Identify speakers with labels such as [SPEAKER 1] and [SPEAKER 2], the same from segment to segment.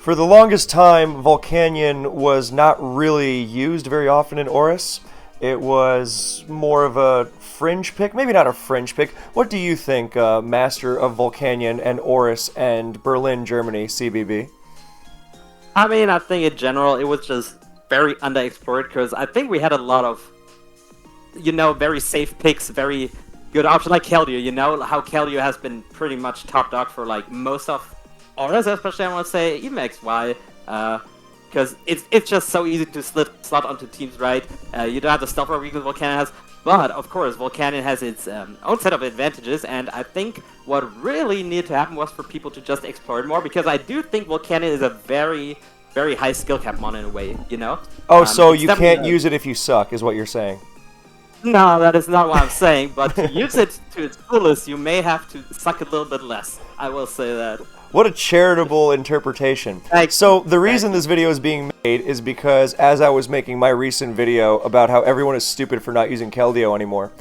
[SPEAKER 1] For the longest time, Volcanion was not really used very often in ORAS. It was more of a fringe pick, maybe not a fringe pick. What do you think, Master of Volcanion and ORAS and Berlin, Germany, CBB?
[SPEAKER 2] I mean, I think in general it was just very underexplored because I think we had a lot of, very safe picks, very good options like Keldeo. You know how Keldeo has been pretty much top dog for like most of Auras, especially I want to say even XY, because it's just so easy to slot onto teams, right? You don't have the stopper weakness Volcanion has, but of course Volcanion has its own set of advantages, and I think what really needed to happen was for people to just explore it more, because I do think Volcanion is a very, very high skill cap mon in a way, you know?
[SPEAKER 1] Oh, so you can't use it if you suck, is what you're saying.
[SPEAKER 2] No, that is not what I'm saying, but to use it to its fullest, you may have to suck a little bit less. I will say that.
[SPEAKER 1] What a charitable interpretation. So the reason this video is being made is because as I was making my recent video about how everyone is stupid for not using Keldeo anymore,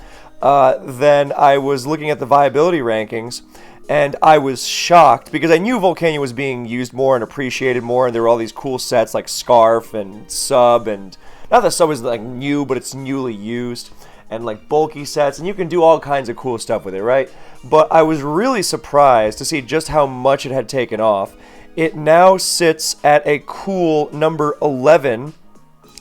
[SPEAKER 1] then I was looking at the viability rankings, and I was shocked because I knew Volcanion was being used more and appreciated more, and there were all these cool sets like Scarf and Sub, and not that Sub is like new, but it's newly used, and like bulky sets, and you can do all kinds of cool stuff with it, right? But I was really surprised to see just how much it had taken off. It now sits at a cool number 11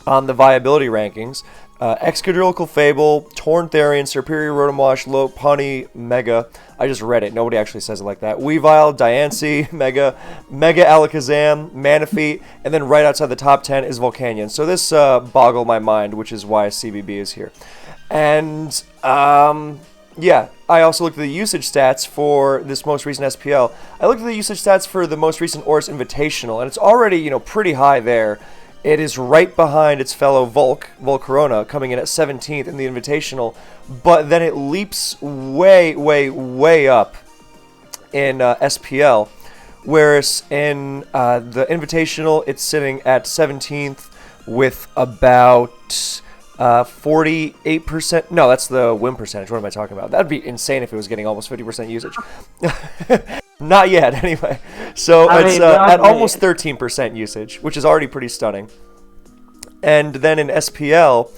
[SPEAKER 1] on the viability rankings. Excadrill, Clefable, Torn Therian, Superior Rotomosh, Lopunny, Mega. I just read it. Nobody actually says it like that. Weavile, Diancie, Mega Alakazam, Manaphy, and then right outside the top 10 is Volcanion. So this boggled my mind, which is why CBB is here. And, yeah, I also looked at the usage stats for this most recent SPL. I looked at the usage stats for the most recent ORAS Invitational, and it's already, pretty high there. It is right behind its fellow Volcarona, coming in at 17th in the Invitational, but then it leaps way, way, way up in SPL, whereas in the Invitational, it's sitting at 17th with about 48%. No, that's the win percentage. What am I talking about? That'd be insane if it was getting almost 50% usage. Not yet, anyway. So it's at almost 13% usage, which is already pretty stunning. And then in SPL,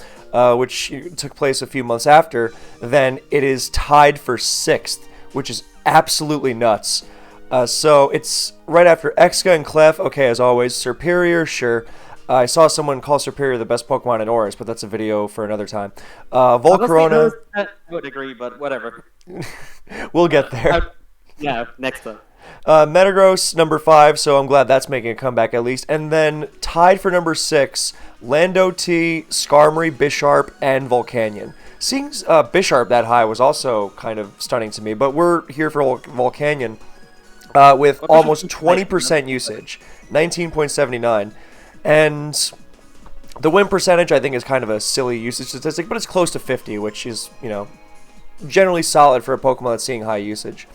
[SPEAKER 1] which took place a few months after, then it is tied for 6th, which is absolutely nuts. So it's right after Exca and Clef. Okay, as always, Superior, sure. I saw someone call Superior the best Pokemon in ORAS, but that's a video for another time. Volcarona...
[SPEAKER 2] I would agree, but whatever.
[SPEAKER 1] We'll get there.
[SPEAKER 2] Yeah, next up.
[SPEAKER 1] Metagross, number 5, so I'm glad that's making a comeback at least. And then tied for number 6, Lando T, Skarmory, Bisharp, and Volcanion. Seeing Bisharp that high was also kind of stunning to me, but we're here for Volcanion with almost 20% usage, 19.79. And the win percentage, I think, is kind of a silly usage statistic, but it's close to 50, which is, generally solid for a Pokemon that's seeing high usage.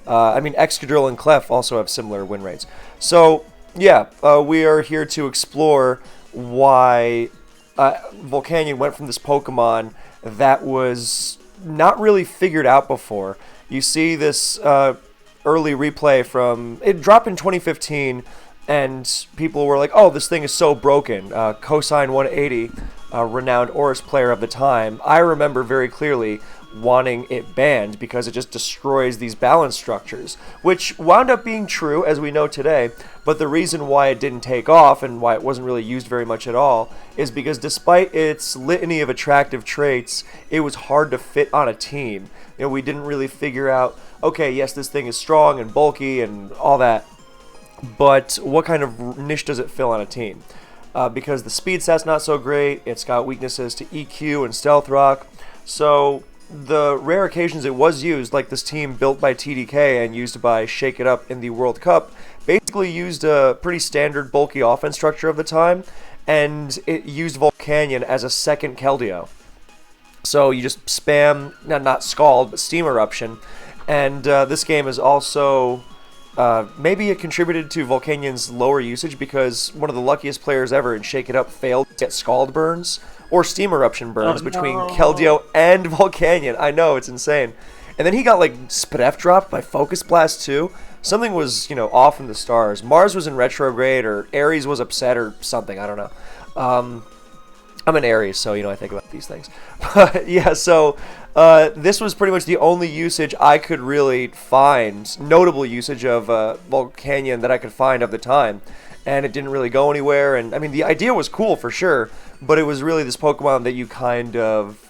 [SPEAKER 1] Excadrill and Clef also have similar win rates. So, yeah, we are here to explore why Volcanion went from this Pokemon that was not really figured out before. You see this early replay from... It dropped in 2015, and people were like, oh, this thing is so broken. Cosine 180, a renowned ORAS player of the time, I remember very clearly wanting it banned because it just destroys these balance structures, which wound up being true, as we know today, but the reason why it didn't take off and why it wasn't really used very much at all is because despite its litany of attractive traits, it was hard to fit on a team. We didn't really figure out, okay, yes, this thing is strong and bulky and all that, but what kind of niche does it fill on a team? Because the speed stat's not so great, it's got weaknesses to EQ and Stealth Rock, so the rare occasions it was used, like this team built by TDK and used by Shake It Up in the World Cup, basically used a pretty standard bulky offense structure of the time, and it used Volcanion as a second Keldeo. So you just spam, not Scald, but Steam Eruption, and this game is also... maybe it contributed to Volcanion's lower usage because one of the luckiest players ever in Shake It Up failed to get Scald burns or Steam Eruption burns between Keldeo and Volcanion. I know, it's insane. And then he got like Spdef dropped by Focus Blast too. Something was, off in the stars. Mars was in retrograde, or Aries was upset, or something. I don't know. I'm an Aries, so, I think about these things. But, yeah, so this was pretty much the only usage I could really find, notable usage of Volcanion that I could find of the time. And it didn't really go anywhere. And, I mean, the idea was cool for sure, but it was really this Pokemon that you kind of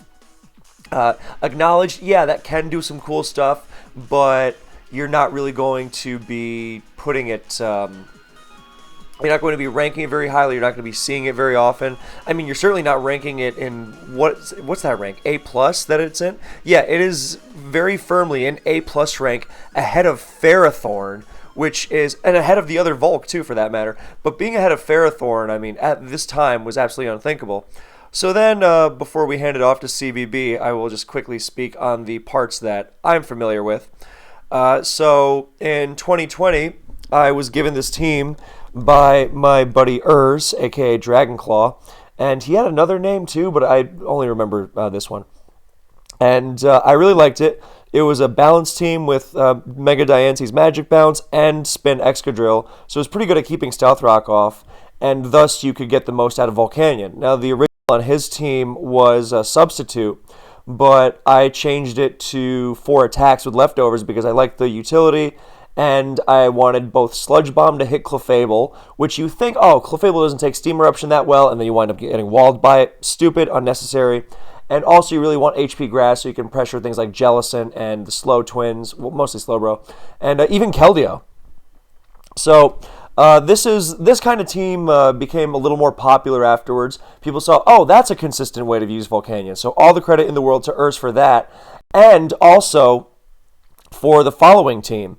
[SPEAKER 1] acknowledged, yeah, that can do some cool stuff, but you're not really going to be putting it, you're not going to be ranking it very highly, you're not going to be seeing it very often. I mean, you're certainly not ranking it in, what's that rank, A+ that it's in? Yeah, it is very firmly in A+ rank, ahead of Ferrothorn, which is, and ahead of the other Volk too, for that matter. But being ahead of Ferrothorn, I mean, at this time was absolutely unthinkable. So then, before we hand it off to CBB, I will just quickly speak on the parts that I'm familiar with. So in 2020, I was given this team by my buddy Urs, aka Dragonclaw, and he had another name too, but I only remember this one. And I really liked it. It was a balanced team with Mega Diance's Magic Bounce and Spin Excadrill, so it was pretty good at keeping Stealth Rock off, and thus you could get the most out of Volcanion. Now, the original on his team was a Substitute, but I changed it to 4 attacks with leftovers because I liked the utility, and I wanted both Sludge Bomb to hit Clefable, which you think, oh, Clefable doesn't take Steam Eruption that well, and then you wind up getting walled by it. Stupid, unnecessary. And also you really want HP Grass so you can pressure things like Jellicent and the Slow Twins, well, mostly Slowbro, and even Keldeo. So this kind of team became a little more popular afterwards. People saw, oh, that's a consistent way to use Volcanion. So all the credit in the world to Urs for that. And also for the following team.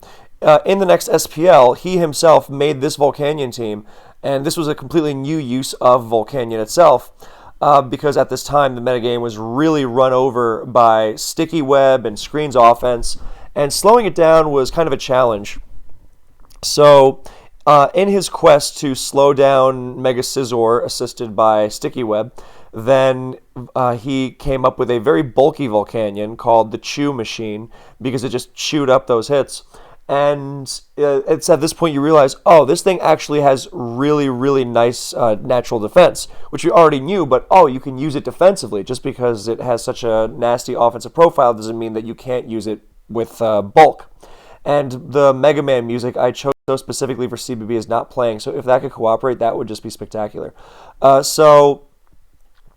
[SPEAKER 1] In the next SPL, he himself made this Volcanion team. And this was a completely new use of Volcanion itself. Because at this time, the metagame was really run over by Sticky Web and Screen's offense. And slowing it down was kind of a challenge. So in his quest to slow down Mega Scizor, assisted by Sticky Web, then he came up with a very bulky Volcanion called the Chew Machine, because it just chewed up those hits. And it's at this point you realize, oh, this thing actually has really, really nice natural defense, which you already knew, but oh, you can use it defensively. Just because it has such a nasty offensive profile doesn't mean that you can't use it with bulk. And the Mega Man music I chose so specifically for CBB is not playing, so if that could cooperate, that would just be spectacular.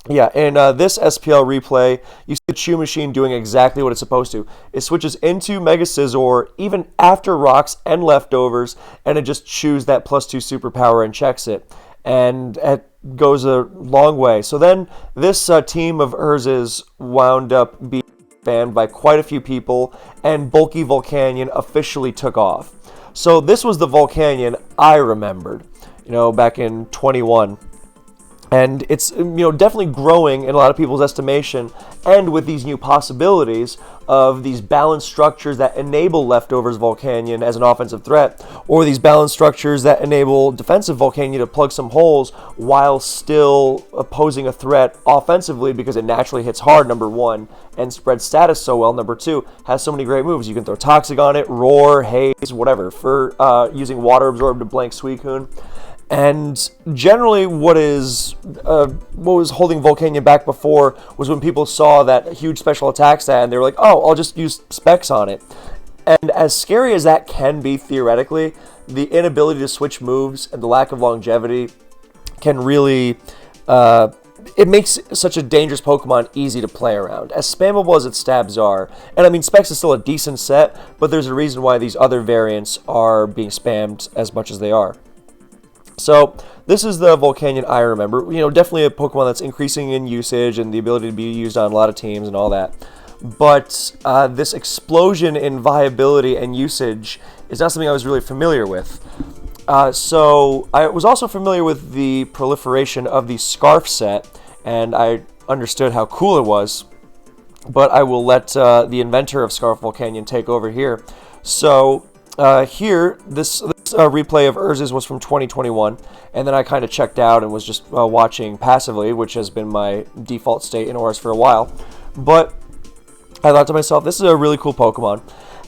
[SPEAKER 1] Yeah, in this SPL replay, you see the Chew Machine doing exactly what it's supposed to. It switches into Mega Scizor even after rocks and leftovers, and it just chews that +2 superpower and checks it. And it goes a long way. So then this team of Urs's wound up being banned by quite a few people, and bulky Volcanion officially took off. So this was the Volcanion I remembered, back in 21. And it's, definitely growing in a lot of people's estimation, and with these new possibilities of these balanced structures that enable leftovers Volcanion as an offensive threat, or these balanced structures that enable defensive Volcanion to plug some holes while still posing a threat offensively because it naturally hits hard, number 1, and spreads status so well, number 2, has so many great moves. You can throw Toxic on it, Roar, Haze, whatever, for using Water Absorb to blank Suicune. And generally what was holding Volcanion back before was when people saw that huge special attack stat and they were like, oh, I'll just use Specs on it. And as scary as that can be theoretically, the inability to switch moves and the lack of longevity can really, it makes such a dangerous Pokemon easy to play around, as spammable as its stabs are. And I mean, Specs is still a decent set, but there's a reason why these other variants are being spammed as much as they are. So this is the Volcanion I remember. Definitely a Pokemon that's increasing in usage and the ability to be used on a lot of teams and all that. But this explosion in viability and usage is not something I was really familiar with. So I was also familiar with the proliferation of the Scarf set, and I understood how cool it was. But I will let the inventor of Scarf Volcanion take over here. So here, this replay of Urz's was from 2021, and then I kind of checked out and was just watching passively, which has been my default state in ORAS for a while. But I thought to myself, this is a really cool Pokemon.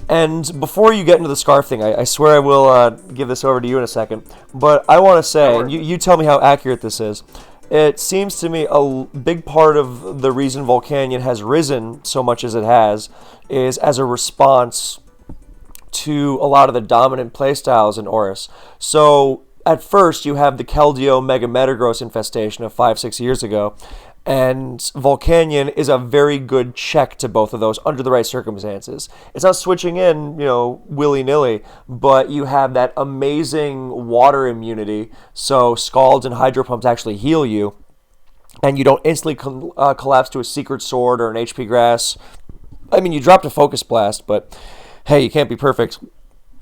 [SPEAKER 1] And before you get into the Scarf thing, I swear I will give this over to you in a second. But I want to say, and you tell me how accurate this is. It seems to me a big part of the reason Volcanion has risen so much as it has is as a response to a lot of the dominant playstyles in ORAS. So at first you have the Keldeo Mega Metagross infestation of 5-6 years ago, and Volcanion is a very good check to both of those under the right circumstances. It's not switching in, willy-nilly, but you have that amazing water immunity, so Scalds and Hydro Pumps actually heal you, and you don't instantly collapse to a Secret Sword or an HP Grass. I mean, you dropped a Focus Blast, but hey, you can't be perfect.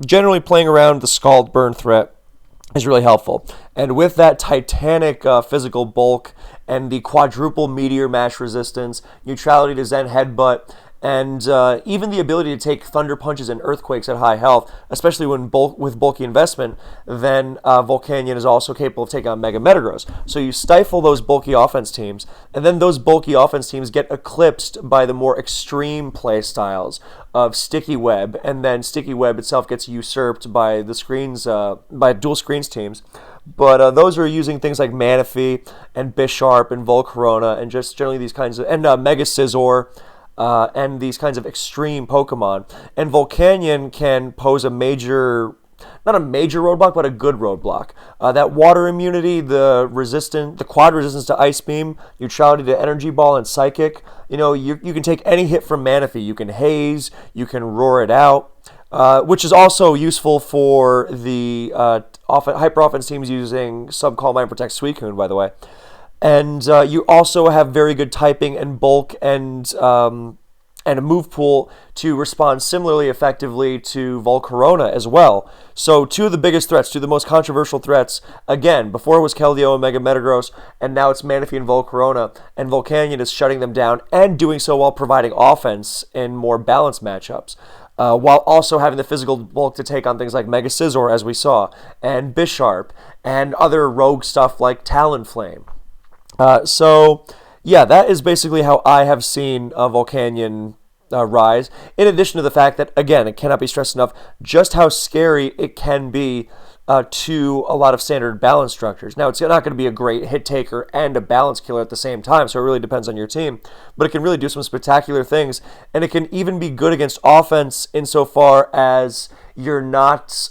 [SPEAKER 1] Generally, playing around the Scald burn threat is really helpful. And with that titanic physical bulk and the quadruple Meteor Mash resistance, neutrality to Zen Headbutt, and even the ability to take Thunder Punches and Earthquakes at high health, especially with bulky investment, then Volcanion is also capable of taking on Mega Metagross. So you stifle those bulky offense teams, and then those bulky offense teams get eclipsed by the more extreme play styles of Sticky Web, and then Sticky Web itself gets usurped by the screens, by dual screens teams. But those are using things like Manaphy and Bisharp and Volcarona and just generally these kinds of, and Mega Scizor, and these kinds of extreme Pokemon. And Volcanion can pose a major, not a major roadblock, but a good roadblock. That water immunity, the quad resistance to Ice Beam, neutrality to Energy Ball and Psychic. You can take any hit from Manaphy. You can Haze, you can Roar it out. Which is also useful for the hyper offense teams using Sub Calm Mind Protect Suicune, by the way. And you also have very good typing and bulk and a move pool to respond similarly effectively to Volcarona as well. So two of the biggest threats, two of the most controversial threats, again, before it was Keldeo and Mega Metagross, and now it's Manaphy and Volcarona, and Volcanion is shutting them down and doing so while providing offense in more balanced matchups. While also having the physical bulk to take on things like Mega Scizor, as we saw, and Bisharp, and other rogue stuff like Talonflame. So, yeah, that is basically how I have seen Volcanion rise, in addition to the fact that, again, it cannot be stressed enough just how scary it can be to a lot of standard balance structures. Now, it's not going to be a great hit taker and a balance killer at the same time, so it really depends on your team, but it can really do some spectacular things, and it can even be good against offense insofar as you're not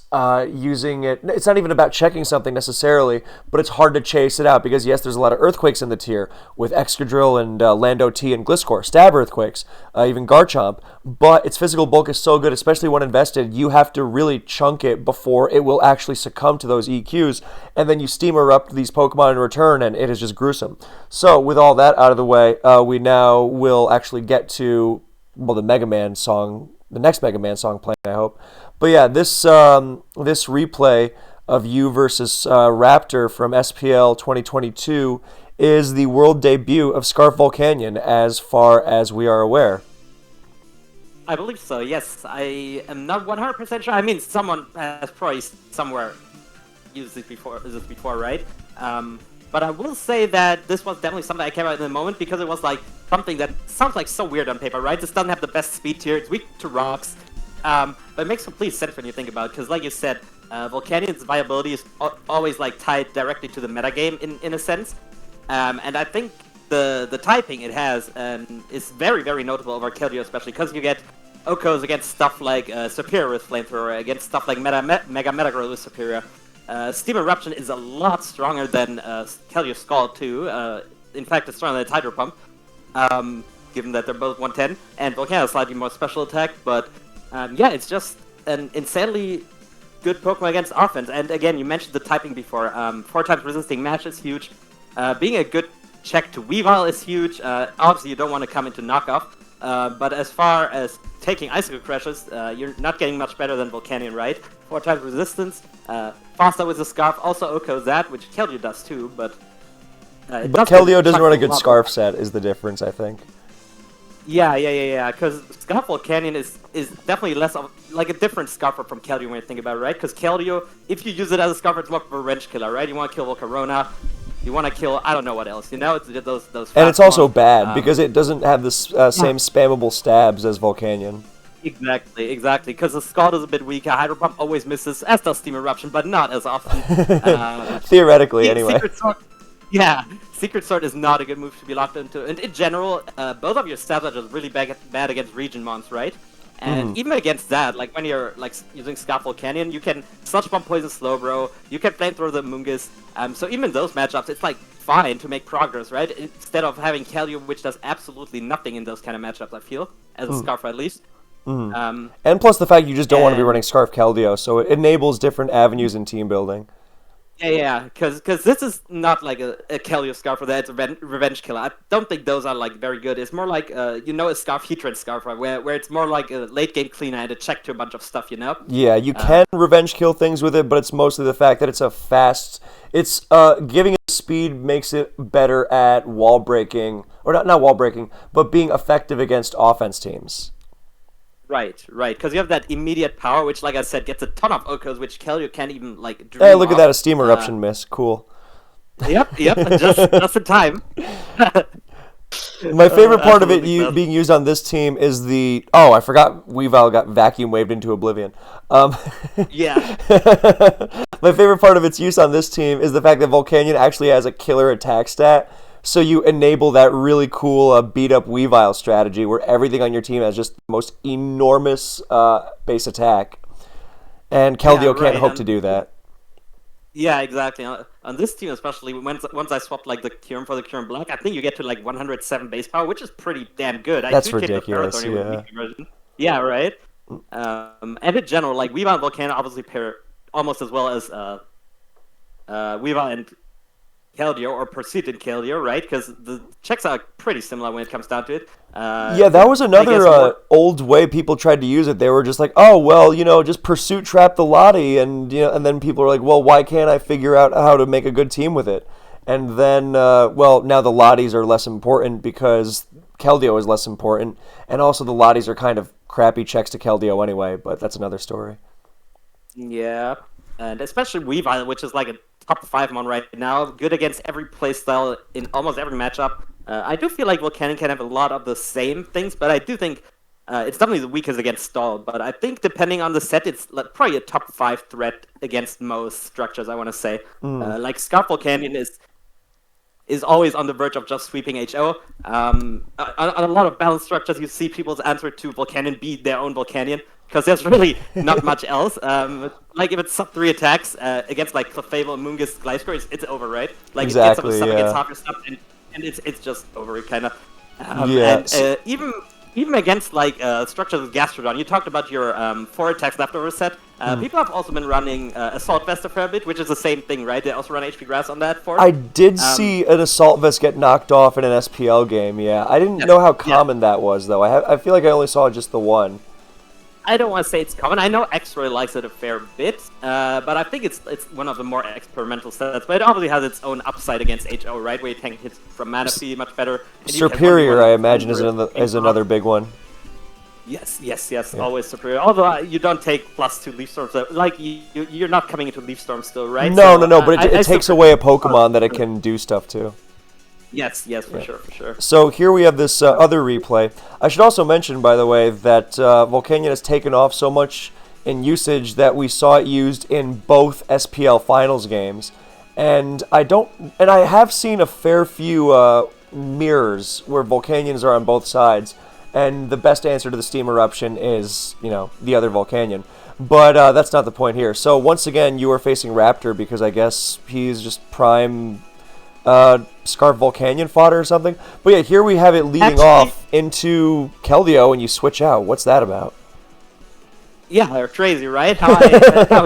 [SPEAKER 1] using it. It's not even about checking something necessarily, but it's hard to chase it out because, yes, there's a lot of Earthquakes in the tier with Excadrill and Lando T and Gliscor, Stab Earthquakes, even Garchomp, but its physical bulk is so good, especially when invested, you have to really chunk it before it will actually succumb to those EQs, and then you steam erupt these Pokemon in return, and it is just gruesome. So, with all that out of the way, we now will actually get to, the Mega Man song, the next Mega Man song playing, I hope. But yeah, this replay of you versus Raptor from SPL 2022 is the world debut of Scarf Volcanion, as far as we are aware.
[SPEAKER 2] I believe so, yes. I am not 100% sure. I mean, someone has probably somewhere used this before, right? But I will say that this was definitely something I came out in the moment because it was like something that sounds like so weird on paper, right? This doesn't have the best speed tier, it's weak to rocks. But it makes complete sense when you think about it, because like you said, Volcanion's viability is always like tied directly to the metagame in a sense. And I think the typing it has is very, very notable over Keldeo, especially because you get Okos against stuff like Superior with Flamethrower, against stuff like Mega Metagross with Superior. Steam Eruption is a lot stronger than Keldeo Scald too. In fact, it's stronger than Hydro Pump, given that they're both 110. And Volcano has slightly more special attack, but yeah, it's just an insanely good Pokemon against offense. And again, you mentioned the typing before. 4 times resisting Mash is huge. Being a good check to Weavile is huge. Obviously, you don't want to come into knockoff. But as far as taking Icicle Crashes, you're not getting much better than Volcanion, right? 4 times resistance. Faster with the Scarf. Also Oko that, which Keldeo does too, but
[SPEAKER 1] Keldeo doesn't run a good Scarf set is the difference, I think.
[SPEAKER 2] Yeah. Because Scarf Volcanion is definitely less of like a different Scarfer from Keldeo when you think about it, right? Because Keldeo, if you use it as a Scarfer, it's more of a range killer, right? You want to kill Volcarona. You want to kill, I don't know what else, you know? It's those
[SPEAKER 1] And
[SPEAKER 2] fast
[SPEAKER 1] it's also
[SPEAKER 2] ones.
[SPEAKER 1] bad because it doesn't have the same spammable stabs as Volcanion.
[SPEAKER 2] Exactly. Because the Scald is a bit weaker. Hydro Pump always misses, as does Steam Eruption, but not as often.
[SPEAKER 1] Theoretically, anyway.
[SPEAKER 2] Secret Sword, yeah, Secret Sword is not a good move to be locked into. And in general, both of your stabs are just really bad against region mons, right? And even against that, like when you're like using Scarf Volcanion, you can Sludge Bomb Poison Slowbro, you can Flamethrower the Mungus. So even in those matchups, it's like fine to make progress, right? Instead of having Keldeo, which does absolutely nothing in those kind of matchups, I feel, as a Scarf at least.
[SPEAKER 1] And plus the fact you just don't want to be running Scarf Keldeo, so it enables different avenues in team building.
[SPEAKER 2] Yeah, because this is not like a Keldeo Scarf or that's a revenge killer. I don't think those are like very good. It's more like a Scarf Heatran Scarf, right? Where it's more like a late game cleaner and a check to a bunch of stuff, you know?
[SPEAKER 1] Yeah, you can revenge kill things with it, but it's mostly the fact that it's a fast. It's giving it speed makes it better at wall breaking, or not wall breaking, but being effective against offense teams.
[SPEAKER 2] Right. Because you have that immediate power, which, like I said, gets a ton of Okos, which Keldeo can't even, like, dream
[SPEAKER 1] Hey, look at
[SPEAKER 2] of.
[SPEAKER 1] that, a Steam Eruption miss. Cool.
[SPEAKER 2] Yep, just in time.
[SPEAKER 1] My favorite part of it being used on this team is the... Oh, I forgot Weavile got vacuum waved into oblivion.
[SPEAKER 2] Yeah.
[SPEAKER 1] My favorite part of its use on this team is the fact that Volcanion actually has a killer attack stat. So you enable that really cool beat-up Weavile strategy where everything on your team has just the most enormous base attack. And Keldeo can't hope to do that.
[SPEAKER 2] Yeah, exactly. On this team especially, once I swapped like the Kyurem for the Kyurem Black, I think you get to like 107 base power, which is pretty damn good.
[SPEAKER 1] That's ridiculous,
[SPEAKER 2] Yeah, right? And in general, like Weavile and Volcano obviously pair almost as well as Weavile and Keldeo or Pursuit in Keldeo, right? Because the checks are pretty similar when it comes down to it.
[SPEAKER 1] Yeah, that was another old way people tried to use it. They were just like, oh, well, just Pursuit trap the Lottie, and and then people are like, well, why can't I figure out how to make a good team with it? And then, now the Lotties are less important because Keldeo is less important, and also the Lotties are kind of crappy checks to Keldeo anyway, but that's another story.
[SPEAKER 2] Yeah, and especially Weavile, which is like a top 5 mon right now, good against every playstyle in almost every matchup. I do feel like Volcanion can have a lot of the same things, but I do think it's definitely the weakest against Stall. But I think depending on the set, it's probably a top 5 threat against most structures, I want to say. Like Scarf Volcanion is always on the verge of just sweeping HO. On a lot of balanced structures, you see people's answer to Volcanion be their own Volcanion, because there's really not much else. Like if it's sub 3 attacks against like Clefable, Mungus, Gliscor, it's over, right? Like
[SPEAKER 1] exactly,
[SPEAKER 2] it gets up against half your stuff, and it's just over, kind of. And even against like structures with Gastrodon, you talked about your 4 attacks leftover set. People have also been running Assault Vest a fair bit, which is the same thing, right? They also run HP Grass on that for.
[SPEAKER 1] I did see an Assault Vest get knocked off in an SPL game, yeah. I didn't know how common that was, though. I feel like I only saw just the one.
[SPEAKER 2] I don't want to say it's common. I know X-Ray likes it a fair bit, but I think it's one of the more experimental sets. But it obviously has its own upside against HO, right? Where you can hit from Mana Fee much better.
[SPEAKER 1] Superior, I imagine, is another big one.
[SPEAKER 2] Yes. Yeah. Always Superior. Although you don't take +2 Leaf Storms. Like, you're not coming into Leaf Storm still, right?
[SPEAKER 1] No, but it takes away a Pokemon that it can do stuff to.
[SPEAKER 2] Yes, for sure.
[SPEAKER 1] So here we have this other replay. I should also mention, by the way, that Volcanion has taken off so much in usage that we saw it used in both SPL Finals games, and I have seen a fair few mirrors where Volcanions are on both sides, and the best answer to the Steam Eruption is, the other Volcanion. But that's not the point here. So once again, you are facing Raptor because I guess he's just prime Scarf Volcanion fodder or something. But yeah, here we have it leading off into Keldeo and you switch out. What's that about?
[SPEAKER 2] Yeah, they're crazy, right? How we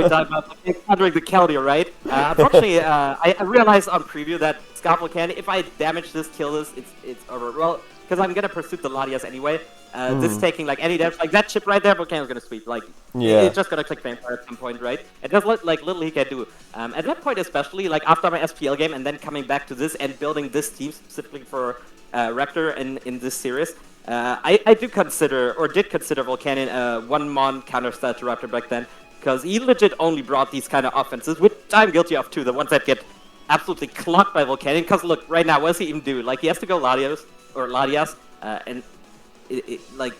[SPEAKER 2] talk about countering the Keldeo, right? Unfortunately, I realized on preview that Scarf Volcanion, if I damage this, kill this, it's over. Well, because I'm gonna pursue the Latias anyway. This taking like any damage, like that chip right there, Volcanion's gonna sweep. Like, it's just gonna click Vampire at some point, right? And there's like little he can do. At that point, especially like after my SPL game, and then coming back to this and building this team specifically for Raptor in this series, I did consider Volcanion a 1-mon counter stat to Raptor back then, because he legit only brought these kind of offenses, which I'm guilty of too. The ones that get absolutely clocked by Volcanion. Because look, right now, what does he even do? Like, he has to go Latias, and like.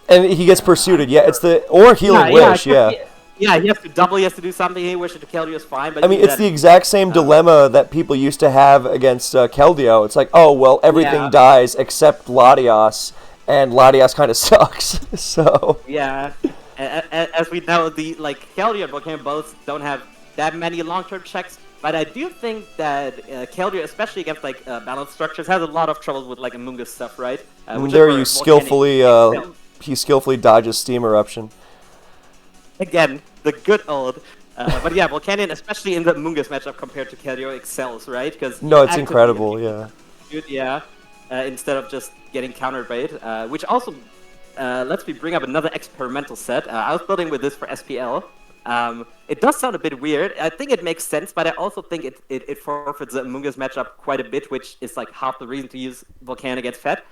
[SPEAKER 1] And he gets pursued. Yeah, it's the or Healing Wish. Yeah.
[SPEAKER 2] Yeah, he has to double. He has to do something. He wishes to Keldeo is fine, but
[SPEAKER 1] I mean, it's the exact same dilemma that people used to have against Keldeo. It's like, oh well, everything dies except Latias, and Latias kind of sucks. So
[SPEAKER 2] yeah, as we know, Keldeo and Volcanion both don't have that many long-term checks. But I do think that Keldeo, especially against balanced structures, has a lot of trouble with Amoonguss stuff, right?
[SPEAKER 1] There you skillfully he skillfully dodges Steam Eruption.
[SPEAKER 2] Again, the good old. But yeah, Volcanion, especially in the Amoonguss matchup compared to Keldeo, excels, right?
[SPEAKER 1] No, it's incredible, yeah.
[SPEAKER 2] Good, yeah. Instead of just getting countered by it, which also lets me bring up another experimental set. I was building with this for SPL. It does sound a bit weird. I think it makes sense, but I also think it forfeits the Amoonguss matchup quite a bit, which is half the reason to use Volcanion against Fed.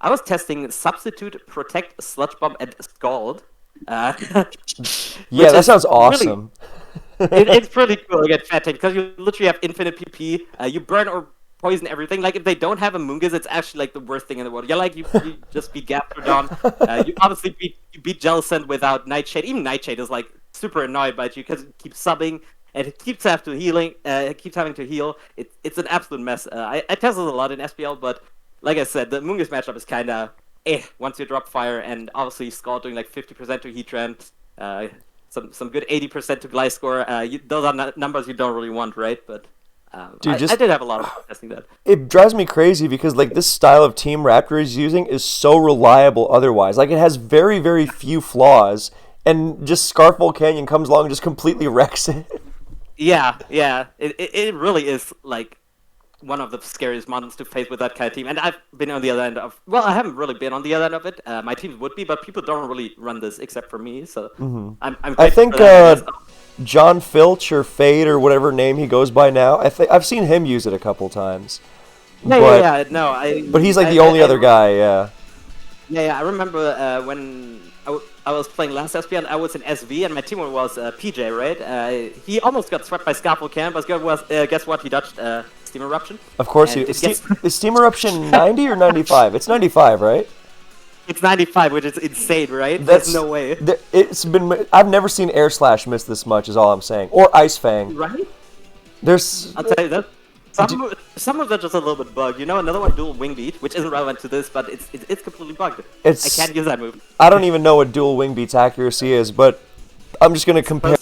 [SPEAKER 2] I was testing Substitute, Protect, Sludge Bomb, and Scald.
[SPEAKER 1] Yeah, that sounds awesome.
[SPEAKER 2] Really, it's pretty cool against Fat Tank because you literally have infinite PP. You burn or poison everything. If they don't have Amoonguss, it's actually the worst thing in the world. Yeah, you just beat Gastrodon. You obviously beat Jellicent without Nightshade. Even Nightshade is super annoyed by you because it keeps subbing and it keeps having to heal. It's an absolute mess. I tested it a lot in SPL, but like I said, the Amoonguss matchup is kind of once you drop fire, and obviously Skull doing 50% to Heatran, some good 80% to Gliscor. Those are numbers you don't really want, right? But Dude, I did have a lot of fun testing that.
[SPEAKER 1] It drives me crazy because this style of Team Raptor is using is so reliable otherwise. It has very, very few flaws, and just Scarf Volcanion comes along and just completely wrecks it.
[SPEAKER 2] Yeah. It really is one of the scariest models to face with that kind of team. And I've been on the other end of... Well, I haven't really been on the other end of it. My teams would be, but people don't really run this except for me, so...
[SPEAKER 1] I think John Filch or Fade or whatever name he goes by now, I've seen him use it a couple times.
[SPEAKER 2] But
[SPEAKER 1] he's the only other guy, yeah.
[SPEAKER 2] Yeah, I remember when I was playing last SPL, I was in SV, and my team was PJ, right? He almost got swept by Scarf Volcanion, but guess what? He dodged Steam Eruption.
[SPEAKER 1] Of course, is Steam Eruption 90 or 95? It's 95, right?
[SPEAKER 2] It's 95, which is insane, right? There's no way.
[SPEAKER 1] I've never seen Air Slash miss this much, is all I'm saying. Or Ice Fang.
[SPEAKER 2] Right?
[SPEAKER 1] I'll
[SPEAKER 2] tell you that. Some of that just a little bit bugged. Another one, Dual Wing Beat, which isn't relevant to this, but it's completely bugged. I can't use that move.
[SPEAKER 1] I don't even know what Dual Wing Beat's accuracy is, but I'm just going to compare...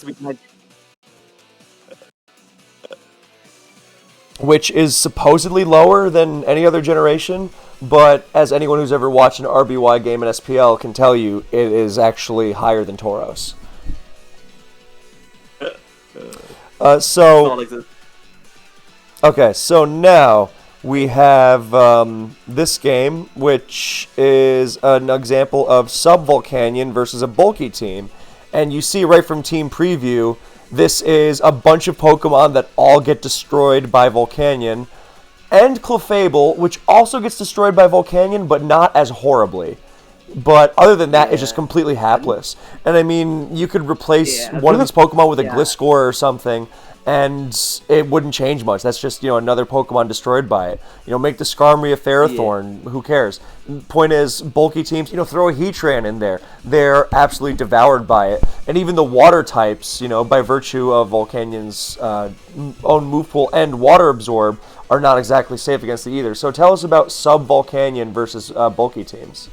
[SPEAKER 1] Which is supposedly lower than any other generation, but as anyone who's ever watched an RBY game in SPL can tell you, it is actually higher than Tauros. Okay, so now we have this game, which is an example of Sub Volcanion versus a bulky team. And you see right from Team Preview, this is a bunch of Pokemon that all get destroyed by Volcanion. And Clefable, which also gets destroyed by Volcanion, but not as horribly. But other than that, it's just completely hapless. And I mean, you could replace one of these Pokemon with a Gliscor or something, and it wouldn't change much. That's just, another Pokemon destroyed by it. Make the Skarmory a Ferrothorn. Who cares? Point is, bulky teams, throw a Heatran in there. They're absolutely devoured by it. And even the water types, by virtue of Volcanion's own move pool and Water Absorb, are not exactly safe against it either. So tell us about Sub Volcanion versus bulky teams.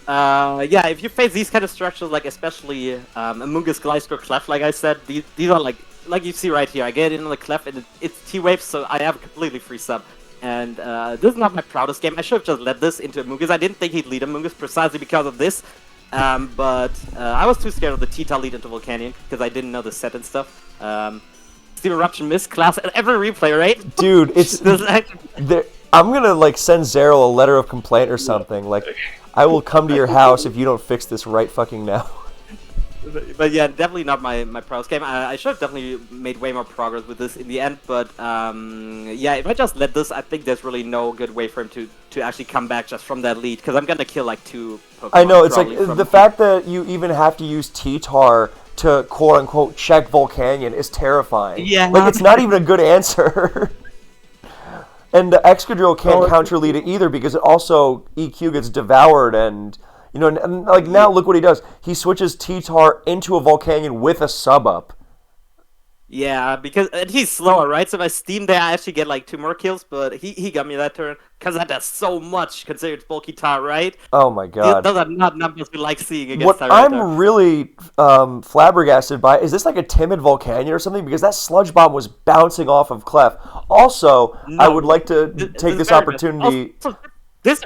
[SPEAKER 2] If you face these kind of structures, especially Amoonguss, Gliscor, Clef, like I said, these are like you see right here. I get in on the Clef, and it's T-Waves, so I have a completely free sub. And this is not my proudest game. I should have just led this into Amoonguss. I didn't think he'd lead Amoonguss precisely because of this. But I was too scared of the Tita lead into Volcanion, because I didn't know the set and stuff. Steam Eruption missed class at every replay, right?
[SPEAKER 1] Dude, I'm gonna send Zero a letter of complaint or something. I will come to your house if you don't fix this right fucking now.
[SPEAKER 2] But yeah, definitely not my proudest game. I should have definitely made way more progress with this in the end. But if I just let this, I think there's really no good way for him to actually come back just from that lead. Because I'm gonna kill 2 Pokemon.
[SPEAKER 1] I know, it's the fact that you even have to use T-Tar to quote unquote check Volcanion is terrifying.
[SPEAKER 2] Yeah.
[SPEAKER 1] Like it's not even a good answer. And the Excadrill can't counter lead it either because it also EQ gets devoured and like now look what he does. He switches T-Tar into a Volcanion with a sub up.
[SPEAKER 2] Yeah, because and he's slower, right? So if I steam there, I actually get like 2 more kills, but he got me that turn because that does so much considering it's bulky tar, right?
[SPEAKER 1] Oh my god.
[SPEAKER 2] Those are not numbers we like seeing against
[SPEAKER 1] What
[SPEAKER 2] Tyranitar.
[SPEAKER 1] I'm really flabbergasted by is this like a timid Volcanion or something because that Sludge Bomb was bouncing off of Clef. Also, I would like to take this opportunity.
[SPEAKER 2] Also, this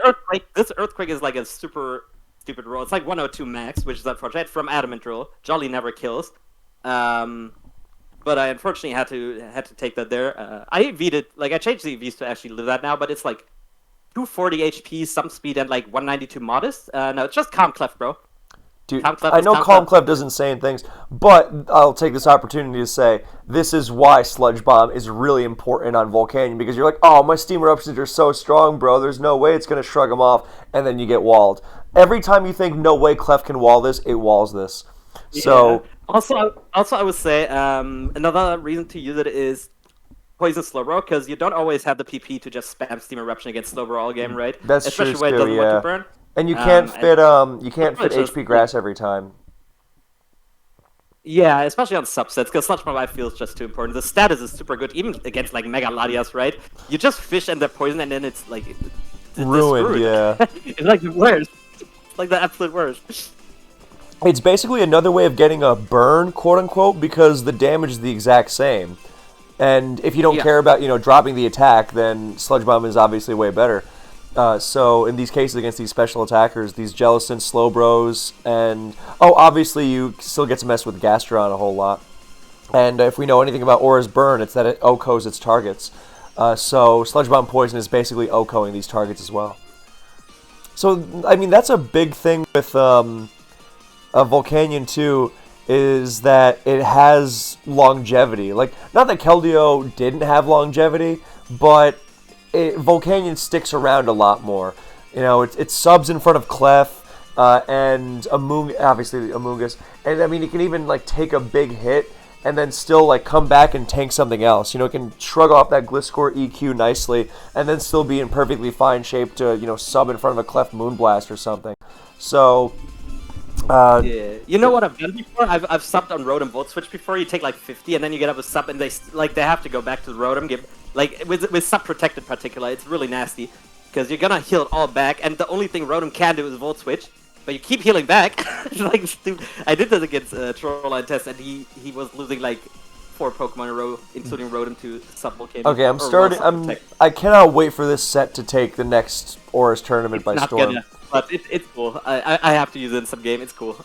[SPEAKER 2] earthquake is like a super stupid roll. It's like 102 max, which is unfortunate from Adamant roll. Jolly never kills. But I unfortunately had to take that there. I EV'd it, like I changed the EVs to actually live that now, but it's like 240 HP, some speed, and like 192 modest. No, it's just Calm Clef, bro.
[SPEAKER 1] Dude, I know Calm Clef does insane things, but I'll take this opportunity to say this is why Sludge Bomb is really important on Volcanion because you're like, oh, my Steam Eruptions are so strong, bro. There's no way it's going to shrug them off, and then you get walled. Every time you think no way Clef can wall this, it walls this.
[SPEAKER 2] Yeah.
[SPEAKER 1] So
[SPEAKER 2] also, I would say another reason to use it is Poison Slowbro, because you don't always have the PP to just spam Steam Eruption against Slowbro all game, right?
[SPEAKER 1] That's
[SPEAKER 2] especially
[SPEAKER 1] true
[SPEAKER 2] when it
[SPEAKER 1] too,
[SPEAKER 2] doesn't want to burn.
[SPEAKER 1] And you can't fit HP Grass every time.
[SPEAKER 2] Yeah, especially on subsets, because Sludge Bomb I feel is just too important. The status is super good, even against like Mega Latias, right? You just fish and they're poison, and then it's like
[SPEAKER 1] ruined. Yeah,
[SPEAKER 2] it's like the worst. It's like the absolute worst.
[SPEAKER 1] It's basically another way of getting a burn, quote unquote, because the damage is the exact same. And if you don't care about dropping the attack, then Sludge Bomb is obviously way better. So in these cases against these special attackers, these Jellicent, Slowbros, and obviously you still get to mess with Gastron a whole lot. And if we know anything about Aura's Burn, it's that it OHKOs its targets. So Sludge Bomb Poison is basically OHKOing these targets as well. So I mean that's a big thing with Volcanion 2 is that it has longevity. Like not that Keldeo didn't have longevity, but Volcanion sticks around a lot more. It subs in front of Clef and obviously Amoonguss, and I mean it can even like take a big hit and then still like come back and tank something else. It can shrug off that Gliscor EQ nicely and then still be in perfectly fine shape to sub in front of a Clef Moonblast or something. So.
[SPEAKER 2] Yeah, you know what I've done before? I've subbed on Rotom Volt Switch before. You take like 50, and then you get up a sub, and they have to go back to the Rotom. With sub protect in particular, it's really nasty because you're gonna heal it all back, and the only thing Rotom can do is Volt Switch, but you keep healing back. Like stupid. I did this against Trollline Test, and he was losing like 4 Pokemon in a row, including Rotom to sub Volcanion.
[SPEAKER 1] Okay, I cannot wait for this set to take the next ORAS tournament by storm.
[SPEAKER 2] But it's cool. I have to use it in some game. It's cool.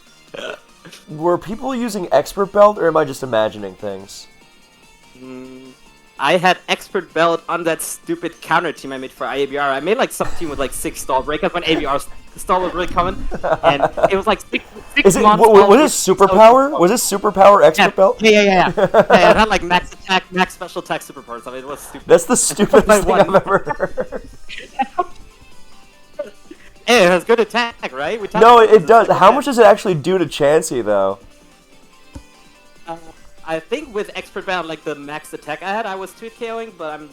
[SPEAKER 1] Were people using Expert Belt, or am I just imagining things?
[SPEAKER 2] I had Expert Belt on that stupid counter team I made for IABR. I made like some team with like 6 stall breakers when ABR stall was really common, and it was like six months.
[SPEAKER 1] Was this Superpower? Was this Superpower Expert Belt?
[SPEAKER 2] Yeah. It had like max attack, max special attack, superpowers. I mean, it was stupid.
[SPEAKER 1] That's the stupidest thing I've ever heard.
[SPEAKER 2] Hey, it has good attack, right?
[SPEAKER 1] No, it does. How much does it actually do to Chansey, though?
[SPEAKER 2] I think with Expert Belt, like the max attack I had, I was 2KOing, but I'm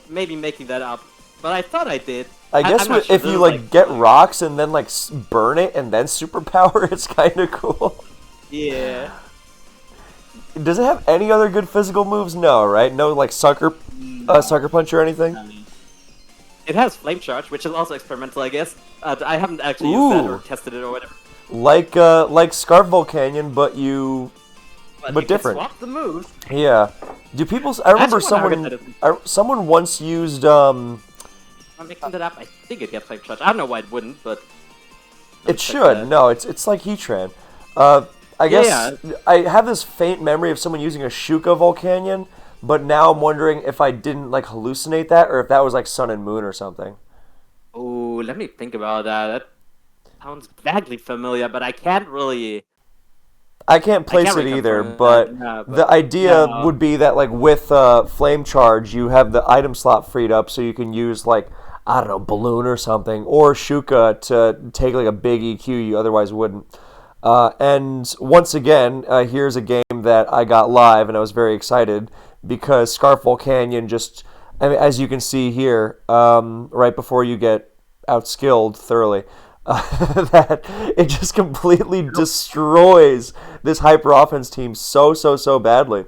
[SPEAKER 2] maybe making that up. But I thought I did.
[SPEAKER 1] I guess if you like get rocks and then like burn it and then superpower, it's kind of cool.
[SPEAKER 2] Yeah.
[SPEAKER 1] Does it have any other good physical moves? No, right? No, like sucker punch or anything.
[SPEAKER 2] It has Flame Charge, which is also experimental, I guess. I haven't actually used that or tested it or whatever.
[SPEAKER 1] Like Scarf Volcanion, but different.
[SPEAKER 2] Can swap the moves.
[SPEAKER 1] Yeah. Do people? I remember someone once used.
[SPEAKER 2] I'm mixing that up. I think it gets Flame Charge. I don't know why it wouldn't, but
[SPEAKER 1] it should. No, it's like Heatran. I guess I have this faint memory of someone using a Shuka Volcanion. But now I'm wondering if I didn't like hallucinate that, or if that was like Sun and Moon or something.
[SPEAKER 2] Oh, let me think about that. That sounds vaguely familiar, but I can't place it
[SPEAKER 1] either. But the idea would be that like with Flame Charge, you have the item slot freed up, so you can use like I don't know Balloon or something, or Shuka to take like a big EQ you otherwise wouldn't. And once again, here's a game that I got live, and I was very excited because Scarf Volcanion just, I mean, as you can see here, right before you get outskilled thoroughly, that it just completely destroys this hyper offense team so badly.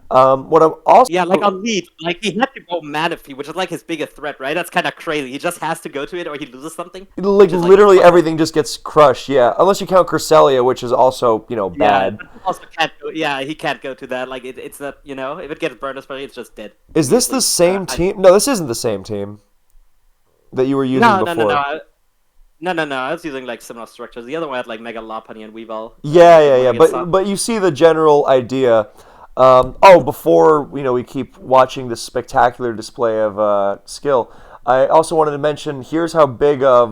[SPEAKER 1] What I'm also
[SPEAKER 2] Yeah, like on lead, like he had to go Manaphy, which is like his biggest threat, right? That's kind of crazy. He just has to go to it, or he loses something.
[SPEAKER 1] like
[SPEAKER 2] Which is,
[SPEAKER 1] literally everything just gets crushed. Yeah, unless you count Cresselia, which is also
[SPEAKER 2] Yeah,
[SPEAKER 1] bad.
[SPEAKER 2] but he also can't go. Yeah, he can't go to that. Like it's not. If it gets burned, especially, it's just dead.
[SPEAKER 1] Is this the
[SPEAKER 2] Easily.
[SPEAKER 1] same team? No, this isn't the same team that you were using
[SPEAKER 2] No, no, no,
[SPEAKER 1] before.
[SPEAKER 2] no. No. I was using like similar structures. The other one had like Mega Lopunny and Weavile.
[SPEAKER 1] Yeah. But you see the general idea. Before we keep watching this spectacular display of skill, I also wanted to mention here's how big I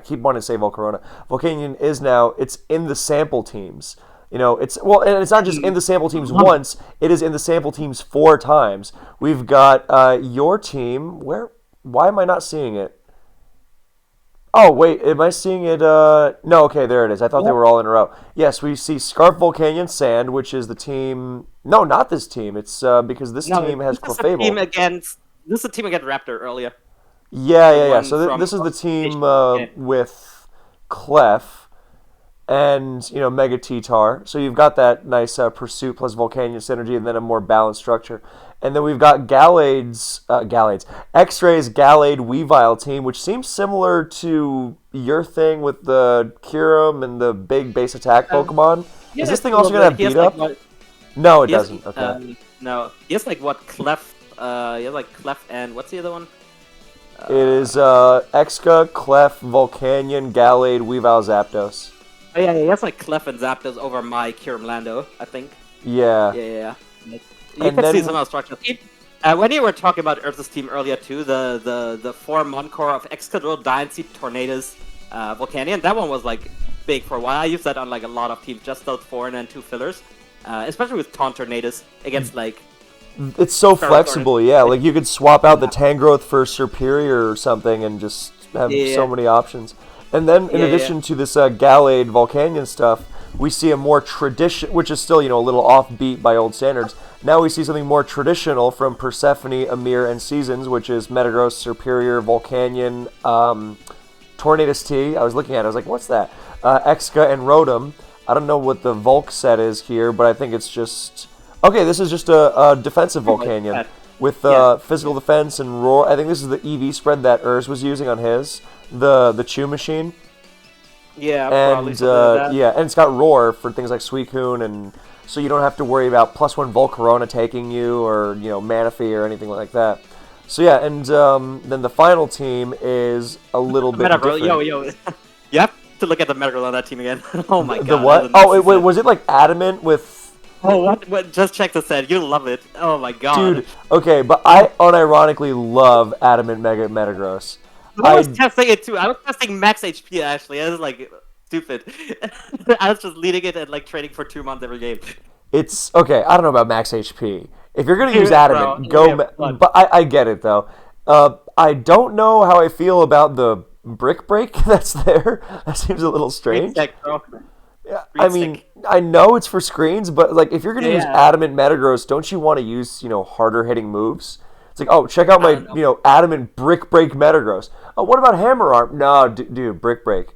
[SPEAKER 1] keep wanting to say Volcanion is now. It's in the sample teams. And it's not just in the sample teams once. It is in the sample teams 4 times. We've got your team. Why am I not seeing it? Oh, wait, am I seeing it? No, okay, there it is. I thought they were all in a row. Yes, we see Scarf Volcanion Sand, which is the team... No, not this team. It's because this team has Clefable.
[SPEAKER 2] This is a team against Raptor earlier.
[SPEAKER 1] Yeah. So this is the team with Clef and, Mega T-Tar. So you've got that nice Pursuit plus Volcanion synergy and then a more balanced structure. And then we've got X-Ray's Gallade Weavile team, which seems similar to your thing with the Kyurem and the big base attack Pokemon. Is this thing also going to have beat up? No, it doesn't. Okay.
[SPEAKER 2] No. He has Clef. He has Clef and what's the other one?
[SPEAKER 1] It is Exca, Clef, Volcanion, Gallade, Weavile, Zapdos.
[SPEAKER 2] Oh yeah, he has Clef and Zapdos over my Kyurem Lando, I think.
[SPEAKER 1] Yeah.
[SPEAKER 2] Yeah. You can see some of the structures. When you were talking about Urza's team earlier too, the 4 Moncore of Excadrill, Diancie, Tornadus, Volcanion, that one was big for a while. I used that on a lot of teams, just those 4 and then 2 fillers. Especially with Taunt Tornadus against
[SPEAKER 1] It's so flexible, yeah. You could swap out the Tangrowth for Superior or something and just have so many options. And then in addition to this Gallade Volcanion stuff, we see a more tradition, which is still a little offbeat by old standards. Now we see something more traditional from Persephone, Amir, and Seasons, which is Metagross, Superior, Volcanion, Tornadus T. I was looking at it, I was like, what's that? Exca and Rotom. I don't know what the Volk set is here, but I think it's just... Okay, this is just a defensive Volcanion with physical defense and roar. I think this is the EV spread that Urs was using on his, the Chew machine.
[SPEAKER 2] Yeah,
[SPEAKER 1] and
[SPEAKER 2] probably
[SPEAKER 1] and it's got roar for things like Suicune, and so you don't have to worry about +1 Volcarona taking you or Manaphy or anything like that. So yeah, and then the final team is a little bit different.
[SPEAKER 2] Yo, you have to look at the Metagross on that team again. Oh my god.
[SPEAKER 1] The what? Oh wait, was it Adamant with?
[SPEAKER 2] Oh what? Just check the set. You'll love it. Oh my god.
[SPEAKER 1] Dude, okay, but I unironically love Adamant Metagross.
[SPEAKER 2] I was testing it too. I was testing max HP actually. I was stupid. I was just leading it and training for 2 months every game.
[SPEAKER 1] It's okay. I don't know about max HP. If you're gonna use Adamant, but I get it though. I don't know how I feel about the brick break that's there. That seems a little strange. Yeah, I mean, I know it's for screens, but if you're gonna use Adamant Metagross, don't you want to use harder hitting moves? It's oh, check out my Adamant Brick Break Metagross. Oh, what about Hammer Arm? No, dude, Brick Break.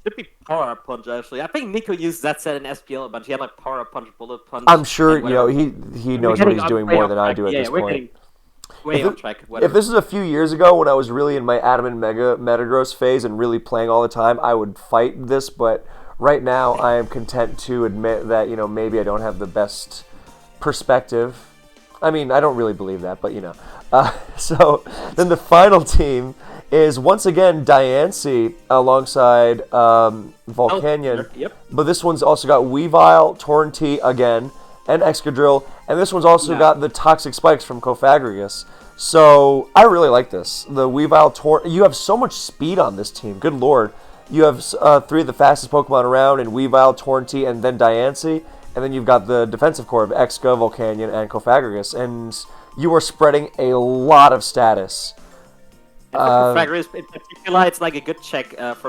[SPEAKER 2] Should be Power Punch actually. I think Nico used that set in SPL a bunch. He had Power Punch, Bullet Punch.
[SPEAKER 1] I'm sure he knows what he's doing more than I do at this point.
[SPEAKER 2] Way off track.
[SPEAKER 1] If this is a few years ago when I was really in my Adamant Metagross phase and really playing all the time, I would fight this. But right now, I am content to admit that maybe I don't have the best perspective. I mean, I don't really believe that, but So then the final team is once again Diancie alongside Volcanion.
[SPEAKER 2] Yep.
[SPEAKER 1] But this one's also got Weavile, Tornti again, and Excadrill, and this one's also got the Toxic Spikes from Cofagrigus. So I really like this. The Weavile, you have so much speed on this team. Good lord. You have 3 of the fastest Pokemon around in Weavile, Tornti, and then Diancie. And then you've got the defensive core of Exca, Volcanion, and Cofagrigus. And you are spreading a lot of status.
[SPEAKER 2] Cofagrigus in particular, it's a good check for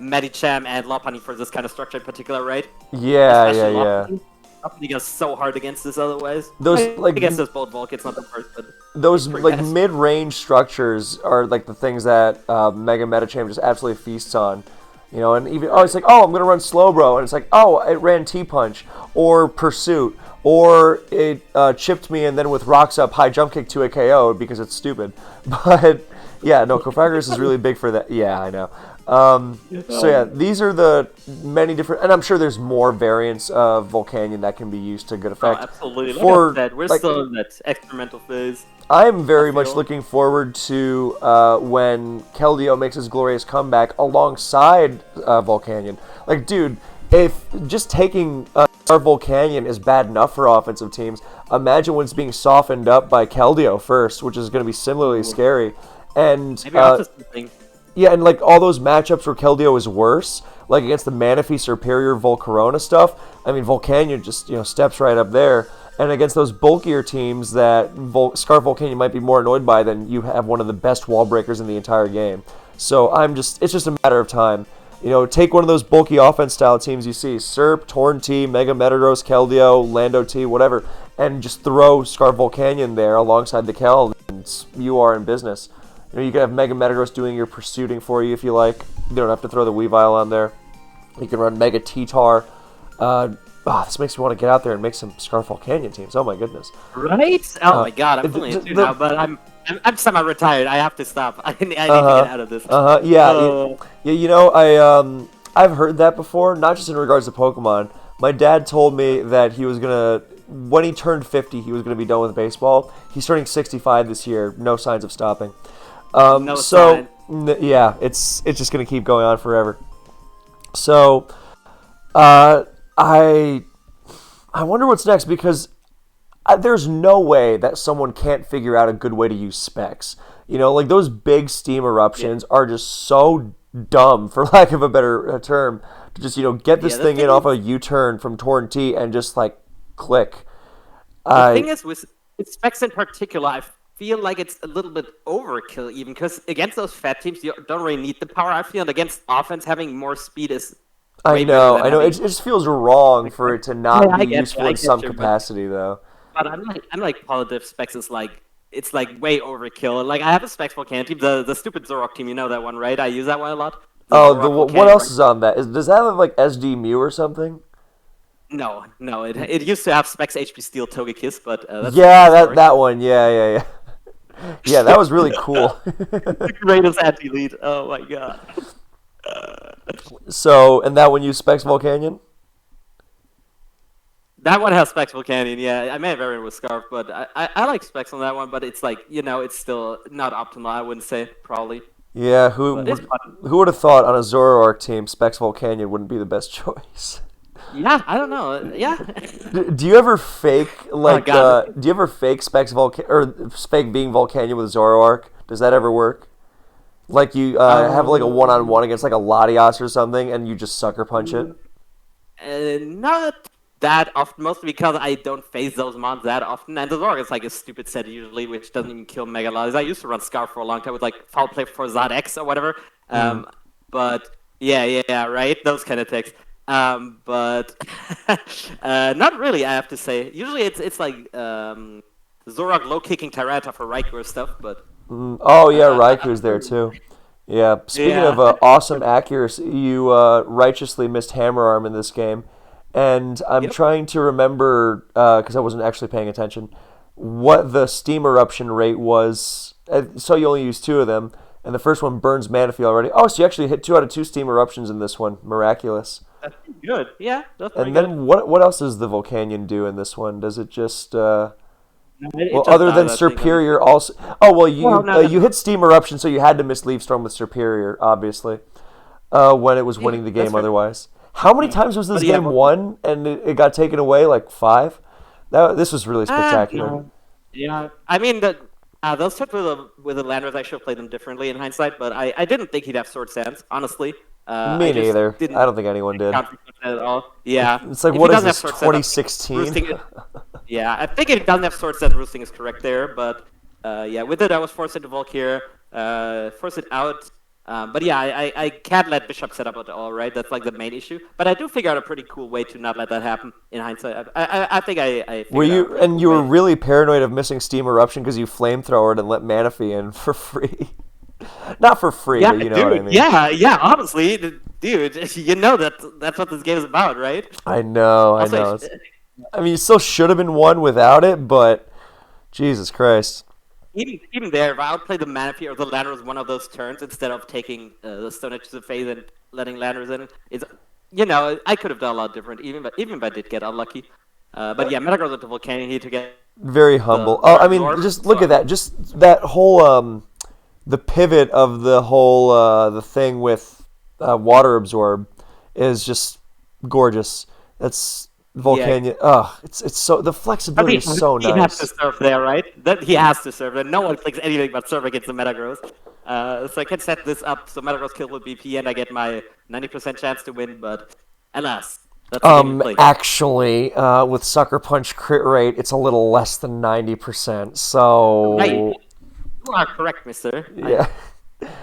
[SPEAKER 2] Medicham and Lopunny for this kind of structure in particular, right?
[SPEAKER 1] Yeah, yeah,
[SPEAKER 2] Especially
[SPEAKER 1] yeah.
[SPEAKER 2] Lopunny. Lopunny goes so hard against this otherwise.
[SPEAKER 1] Those
[SPEAKER 2] I
[SPEAKER 1] like
[SPEAKER 2] guess this bold bulk, it's not the first, but
[SPEAKER 1] those
[SPEAKER 2] it's pretty
[SPEAKER 1] like
[SPEAKER 2] bad.
[SPEAKER 1] mid-range structures are like the things that Mega Metacham just absolutely feasts on. You know, and even it's like, oh, I'm gonna run Slowbro, and it's like, oh, it ran T-Punch or Pursuit, or it chipped me, and then with Rocks Up, high jump kick to a KO because it's stupid. But yeah, no, Cofagris is really big for that. Yeah, I know. So yeah, these are the many different, and I'm sure there's more variants of Volcanion that can be used to good
[SPEAKER 2] Oh,
[SPEAKER 1] effect.
[SPEAKER 2] absolutely. Like
[SPEAKER 1] For
[SPEAKER 2] I said, we're
[SPEAKER 1] like,
[SPEAKER 2] still in that experimental phase.
[SPEAKER 1] I'm very
[SPEAKER 2] I
[SPEAKER 1] much
[SPEAKER 2] feel.
[SPEAKER 1] looking forward to when Keldeo makes his glorious comeback alongside Volcanion. Like, dude, if just taking our Volcanion is bad enough for offensive teams, imagine when it's being softened up by Keldeo first, which is going to be similarly scary. And
[SPEAKER 2] Maybe after something.
[SPEAKER 1] yeah, and like all those matchups where Keldeo is worse, like against the Manaphy Superior Volcarona stuff, I mean, Volcanion just, steps right up there. And against those bulkier teams that Scarf Volcanion might be more annoyed by, then you have one of the best wall breakers in the entire game. So it's just a matter of time. Take one of those bulky offense style teams you see, Serp, Torn T, Mega Metagross, Keldeo, Lando T, whatever, and just throw Scarf Volcanion there alongside the Keld, and you are in business. You can have Mega Metagross doing your pursuiting for you if you like. You don't have to throw the Weavile on there. You can run Mega T-Tar. This makes me want to get out there and make some Scarf Volcanion teams. Oh my goodness.
[SPEAKER 2] Right? Oh my god, I'm playing it too now, but I'm semi-retired. I have to stop. I need to get out of this.
[SPEAKER 1] Yeah. I've heard that before, not just in regards to Pokemon. My dad told me that he was gonna, when he turned 50, he was gonna be done with baseball. He's turning 65 this year. No signs of stopping.
[SPEAKER 2] No sign.
[SPEAKER 1] Yeah, it's just gonna keep going on forever. So, I wonder what's next, because there's no way that someone can't figure out a good way to use specs. Like those big steam eruptions are just so dumb, for lack of a better term, to just get this thing in off a U-turn from Torn T and just like click.
[SPEAKER 2] The thing is with specs in particular, I feel like it's a little bit overkill even, because against those fat teams you don't really need the power. I feel against offense having more speed is
[SPEAKER 1] I know. It just feels wrong for it to not be useful in some capacity, though.
[SPEAKER 2] But I'm like positive specs is like, it's like way overkill. Like I have a specs Volcanion team, the stupid Zorok team, you know that one, right? I use that one a lot.
[SPEAKER 1] What else is on that? Does that have like SD Mew or something?
[SPEAKER 2] No, it used to have specs HP Steel Togekiss, but that's
[SPEAKER 1] that one, yeah. Yeah, that was really cool.
[SPEAKER 2] The greatest anti-lead. Oh my god.
[SPEAKER 1] So, and that one used Specs Volcanion?
[SPEAKER 2] That one has Specs Volcanion, yeah. I may have varied with Scarf, but I like Specs on that one, but it's like, it's still not optimal, I wouldn't say, probably.
[SPEAKER 1] Yeah, who would have thought on a Zoroark team Specs Volcanion wouldn't be the best choice?
[SPEAKER 2] Yeah, I don't know. Yeah.
[SPEAKER 1] Do you ever fake do you ever fake Specs or fake being Volcanion with Zoroark? Does that ever work? Like you have like a one-on-one against like a Latias or something, and you just sucker punch it?
[SPEAKER 2] Not that often, mostly because I don't face those mons that often, and the Zoroark is like a stupid set usually, which doesn't even kill Mega Latias. I used to run Scarf for a long time with like Foul Play for Zadex or whatever. But yeah, right, those kind of techs. But not really, I have to say. Usually it's like Zoroark low kicking Tyranta for Raikou or stuff, but
[SPEAKER 1] oh yeah, Raiku's there too. Yeah. Speaking of awesome accuracy, you righteously missed Hammer Arm in this game, and I'm trying to remember because I wasn't actually paying attention what the steam eruption rate was. So you only used 2 of them, and the first one burns Manaphy already. Oh, so you actually hit 2 out of 2 steam eruptions in this one. Miraculous.
[SPEAKER 2] That's good. Yeah, that's
[SPEAKER 1] pretty good. And then what else does the Volcanion do in this one? Does it just other than Superior also? Oh well, you hit Steam Eruption, so you had to miss Leaf Storm with Superior, obviously, when it was winning the game. Otherwise, how many times was this game won and it got taken away? Like 5. This was really spectacular.
[SPEAKER 2] Yeah, I mean those took with the Landers. I should have played them differently in hindsight, but I didn't think he'd have Sword Sands, honestly.
[SPEAKER 1] Me neither. I don't think anyone did.
[SPEAKER 2] At all. Yeah.
[SPEAKER 1] It's like, what is this, 2016?
[SPEAKER 2] Yeah, I think it doesn't have Sword Set, Roosting is correct there, but yeah, with it I was forced into Volkir, forced it out But yeah, I can't let Bishop set up at all, right? That's like the main issue. But I do figure out a pretty cool way to not let that happen in hindsight. I think I
[SPEAKER 1] Were
[SPEAKER 2] figured out a
[SPEAKER 1] you
[SPEAKER 2] pretty
[SPEAKER 1] and
[SPEAKER 2] cool
[SPEAKER 1] you were
[SPEAKER 2] way.
[SPEAKER 1] really paranoid of missing Steam Eruption because you flamethrowered and let Manaphy in for free? Not for free,
[SPEAKER 2] Yeah,
[SPEAKER 1] but you know what I
[SPEAKER 2] dude.
[SPEAKER 1] mean.
[SPEAKER 2] Yeah. Honestly, dude, you know that's what this game is about, right?
[SPEAKER 1] I know, I
[SPEAKER 2] Also,
[SPEAKER 1] know. I mean, you still should have been one without it, but Jesus Christ.
[SPEAKER 2] even there, if I would play the Manaphy or the Landers one of those turns instead of taking the Stone Edge to the face and letting Landers in, it's I could have done a lot different, even if I did get unlucky. But yeah, Metagross into Volcanion here to get
[SPEAKER 1] Very
[SPEAKER 2] the
[SPEAKER 1] humble. Oh,
[SPEAKER 2] water
[SPEAKER 1] I mean,
[SPEAKER 2] absorb.
[SPEAKER 1] just look at that. Just that whole the pivot of the whole the thing with water absorb is just gorgeous. That's
[SPEAKER 2] Yeah,
[SPEAKER 1] Volcanion. Ugh, it's so the
[SPEAKER 2] I
[SPEAKER 1] flexibility
[SPEAKER 2] mean,
[SPEAKER 1] is so
[SPEAKER 2] he has to
[SPEAKER 1] nice.
[SPEAKER 2] serve there, right? That he has to serve there. No one clicks anything but serve against the Metagross. So I can set this up so Metagross kill with BP and I get my 90% chance to win, but alas, that's the game we play.
[SPEAKER 1] Actually, with Sucker Punch crit rate, it's a little less than 90%.
[SPEAKER 2] Right.
[SPEAKER 1] So
[SPEAKER 2] You are correct, mister.
[SPEAKER 1] yeah.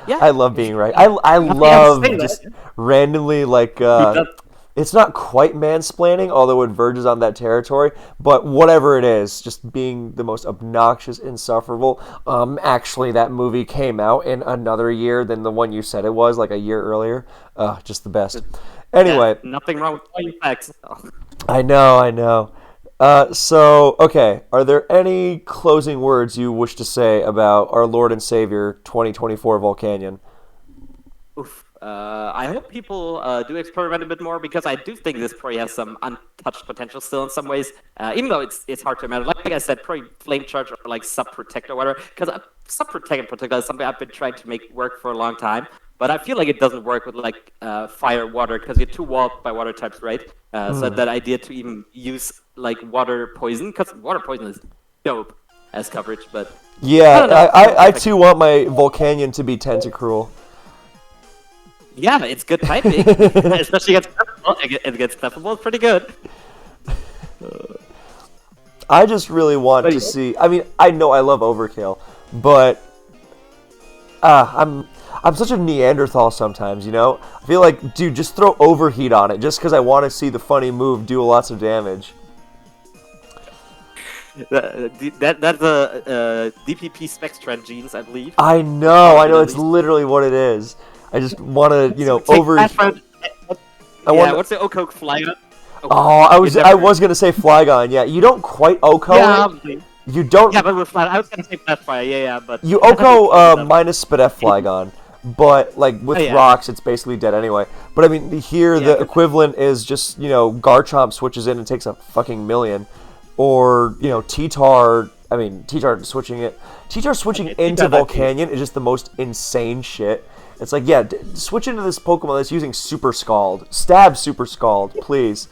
[SPEAKER 2] Yeah.
[SPEAKER 1] I love being right. I
[SPEAKER 2] Nothing else to say
[SPEAKER 1] love
[SPEAKER 2] there.
[SPEAKER 1] just randomly like
[SPEAKER 2] He does.
[SPEAKER 1] it's not quite mansplaining, although it verges on that territory. But whatever it is, just being the most obnoxious, insufferable. Actually, that movie came out in another year than the one you said it was, like a year earlier. Just the best.
[SPEAKER 2] Yeah,
[SPEAKER 1] Anyway,
[SPEAKER 2] nothing wrong with all your facts.
[SPEAKER 1] I know, I know. So, okay, are there any closing words you wish to say about our Lord and Savior 2024 Volcanion?
[SPEAKER 2] Oof. I hope people do experiment a bit more because I do think this probably has some untouched potential still in some ways. Even though it's hard to imagine. Like I said, probably flame charge or like sub protect or whatever. Because sub protect in particular is something I've been trying to make work for a long time. But I feel like it doesn't work with like fire water because you're too walled by water types, right? So that idea to even use like water poison because water poison is dope as coverage, but I
[SPEAKER 1] Yeah,
[SPEAKER 2] don't know.
[SPEAKER 1] I too want my Volcanion to be Tentacruel.
[SPEAKER 2] Yeah, it's good typing, especially against Clefable. Against Clefable, it's pretty good.
[SPEAKER 1] I just really want
[SPEAKER 2] But
[SPEAKER 1] to see. I mean, I know I love Overkill, but I'm such a Neanderthal sometimes. You know, I feel like, dude, just throw Overheat on it, just because I want to see the funny move do lots of damage.
[SPEAKER 2] that's a DPP Specs trend genes, I believe.
[SPEAKER 1] I know,
[SPEAKER 2] At
[SPEAKER 1] it's
[SPEAKER 2] least.
[SPEAKER 1] literally what it is. I just want to,
[SPEAKER 2] So take
[SPEAKER 1] over.
[SPEAKER 2] that from.
[SPEAKER 1] I
[SPEAKER 2] Yeah,
[SPEAKER 1] want.
[SPEAKER 2] what's the Okoke Flyer?
[SPEAKER 1] Oh, I was gonna say Flygon. Yeah, you don't quite Oko
[SPEAKER 2] Yeah,
[SPEAKER 1] it.
[SPEAKER 2] obviously.
[SPEAKER 1] You don't.
[SPEAKER 2] Yeah, but with Flat, I was gonna say Flat Fire. Yeah, but
[SPEAKER 1] You
[SPEAKER 2] I think
[SPEAKER 1] Oko
[SPEAKER 2] we fucked it up.
[SPEAKER 1] minus Spadef Flygon, but like with
[SPEAKER 2] Oh, yeah.
[SPEAKER 1] rocks, it's basically dead anyway. But I mean, here
[SPEAKER 2] Yeah,
[SPEAKER 1] the equivalent is just Garchomp switches in and takes a fucking million, or T-Tar. I mean, T-Tar switching it. T-Tar switching into
[SPEAKER 2] T-Tar, actually.
[SPEAKER 1] Volcanion is just the most insane shit. It's like, yeah, switch into this Pokemon that's using Super Scald. Stab Super Scald, please.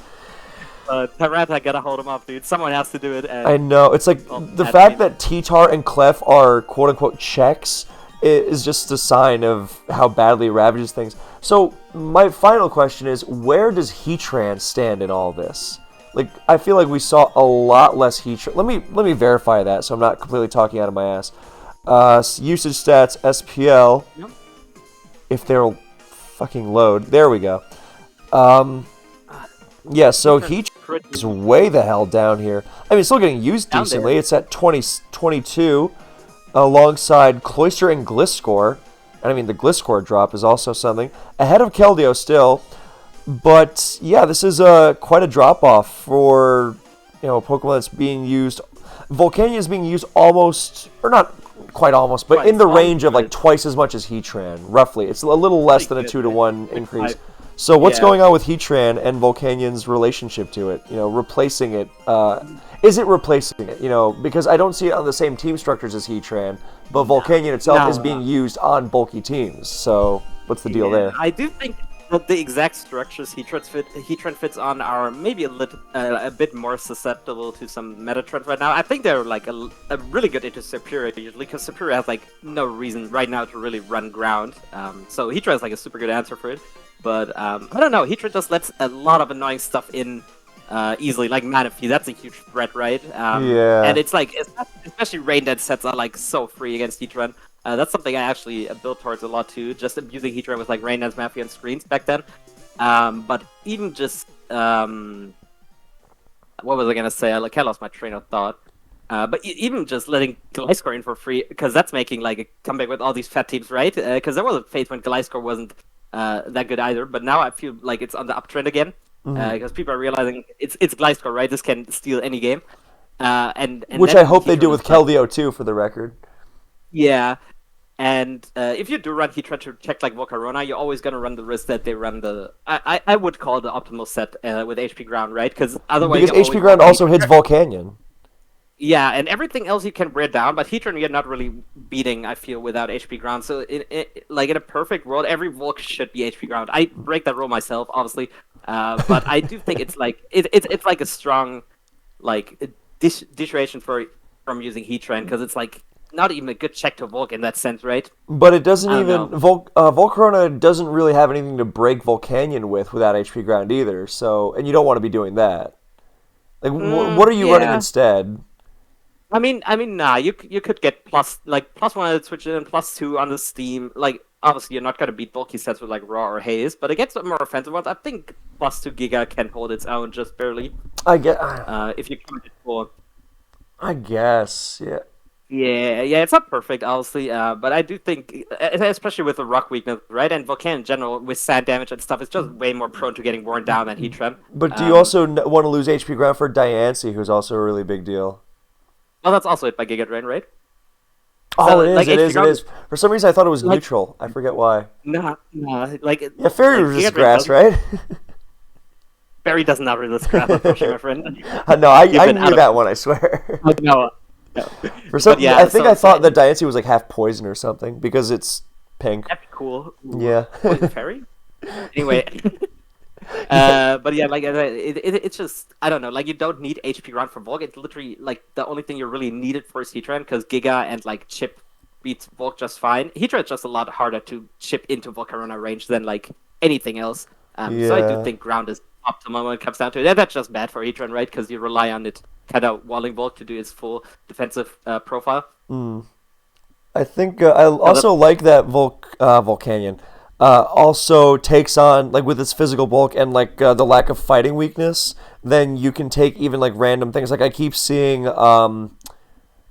[SPEAKER 2] Tyrant, gotta hold him up, dude. Someone has to do it.
[SPEAKER 1] I
[SPEAKER 2] And
[SPEAKER 1] know. It's like the fact that T-Tar and Clef are quote-unquote checks is just a sign of how badly it ravages things. So my final question is, where does Heatran stand in all this? Like, I feel like we saw a lot less Heatran. Let me verify that so I'm not completely talking out of my ass. Usage stats, SPL.
[SPEAKER 2] Yep.
[SPEAKER 1] If they'll fucking load. There we go. Yeah, so Heatran is way the hell down here. I mean, it's still getting used
[SPEAKER 2] Down
[SPEAKER 1] decently.
[SPEAKER 2] there.
[SPEAKER 1] It's at 22 alongside Cloyster and Gliscor. And I mean, the Gliscor drop is also something. Ahead of Keldeo still. But yeah, this is quite a drop-off for a Pokemon that's being used. Volcanion is being used almost, or not quite almost, but in the range of like twice as much as Heatran, roughly. It's a little less than a 2-to-1 increase. So what's going on with Heatran and Volcanion's relationship to it? Replacing it. Is it replacing it? Because I don't see it on the same team structures as Heatran, but Volcanion itself is being used on bulky teams. So what's the deal there?
[SPEAKER 2] I do think that the exact structures Heatran fits on are maybe a bit more susceptible to some meta trends right now. I think they're like a really good into Superior usually, because Superior has like no reason right now to really run ground. So Heatran is like a super good answer for it. But I don't know, Heatran just lets a lot of annoying stuff in easily, like Manaphy. That's a huge threat, right?
[SPEAKER 1] Yeah.
[SPEAKER 2] And it's like, especially Rain Dead sets are like so free against Heatran. That's something I actually built towards a lot too, just abusing Heatran with like Rain Dance Mafia and screens back then. But even just what was I gonna say? I kind of lost my train of thought. But even just letting Gliscor in for free, because that's making like a comeback with all these fat teams, right? Because there was a phase when Gliscor wasn't that good either, but now I feel like it's on the uptrend again. Because people are realizing it's Gliscor, right? This can steal any game. And
[SPEAKER 1] Which I hope they do with Keldeo too, for the record.
[SPEAKER 2] Yeah, and if you do run Heatran to check like Volcarona, you're always gonna run the risk that they run the I would call it the optimal set with HP Ground, right? Because otherwise
[SPEAKER 1] because HP Ground also hits Volcanion.
[SPEAKER 2] Yeah, and everything else you can wear down, but Heatran you're not really beating, I feel, without HP Ground. So, like in a perfect world, every Volk should be HP Ground. I break that rule myself, obviously, but I do think it's like it's like a strong like dissuasion from using Heatran because it's like not even a good check to Volk in that sense, right?
[SPEAKER 1] But it doesn't even Volcarona doesn't really have anything to break Volcanion with without HP Ground either. So, and you don't want to be doing that. Like, what are you running instead?
[SPEAKER 2] I mean, nah. You could get +1 on the Switch and +2 on the Steam. Like, obviously, you're not gonna beat bulky sets with like Raw or Haze, but against the more offensive ones, I think +2 Giga can hold its own just barely.
[SPEAKER 1] I get.
[SPEAKER 2] If you come it for.
[SPEAKER 1] I guess, yeah.
[SPEAKER 2] Yeah, it's not perfect, obviously, but I do think, especially with the rock weakness, right, and Volcanion in general, with sand damage and stuff, it's just way more prone to getting worn down than Heatran.
[SPEAKER 1] But do you also want to lose HP Ground for Diancie, who's also a really big deal?
[SPEAKER 2] Well, that's also hit by Giga Drain, right?
[SPEAKER 1] Oh,
[SPEAKER 2] So,
[SPEAKER 1] it is,
[SPEAKER 2] like,
[SPEAKER 1] it
[SPEAKER 2] HP
[SPEAKER 1] is,
[SPEAKER 2] Ground,
[SPEAKER 1] it is. For some reason, I thought it was neutral. I forget why.
[SPEAKER 2] Nah, like...
[SPEAKER 1] Yeah, Fairy
[SPEAKER 2] like,
[SPEAKER 1] resist grass, right?
[SPEAKER 2] Fairy does not resist grass, unfortunately, my friend.
[SPEAKER 1] No, I knew that one, I swear.
[SPEAKER 2] No.
[SPEAKER 1] For some,
[SPEAKER 2] yeah,
[SPEAKER 1] I think I thought that Diancie was like half poison or something because it's pink.
[SPEAKER 2] That'd be cool.
[SPEAKER 1] Yeah.
[SPEAKER 2] Poison Fairy? Anyway. But yeah, like it's just I don't know. Like you don't need HP Ground for Volk. It's literally like the only thing you really needed for is Heatran because Giga and like Chip beats Volk just fine. Heatran's just a lot harder to chip into Volcarona range than like anything else. So I do think Ground is optimal when it comes down to it. And that's just bad for Heatran, right? Because you rely on it kind of walling Volk to do its full defensive profile.
[SPEAKER 1] I think I also like that Volcanion. Also takes on, like, with its physical bulk and like the lack of fighting weakness, then you can take even like random things. Like I keep seeing Mega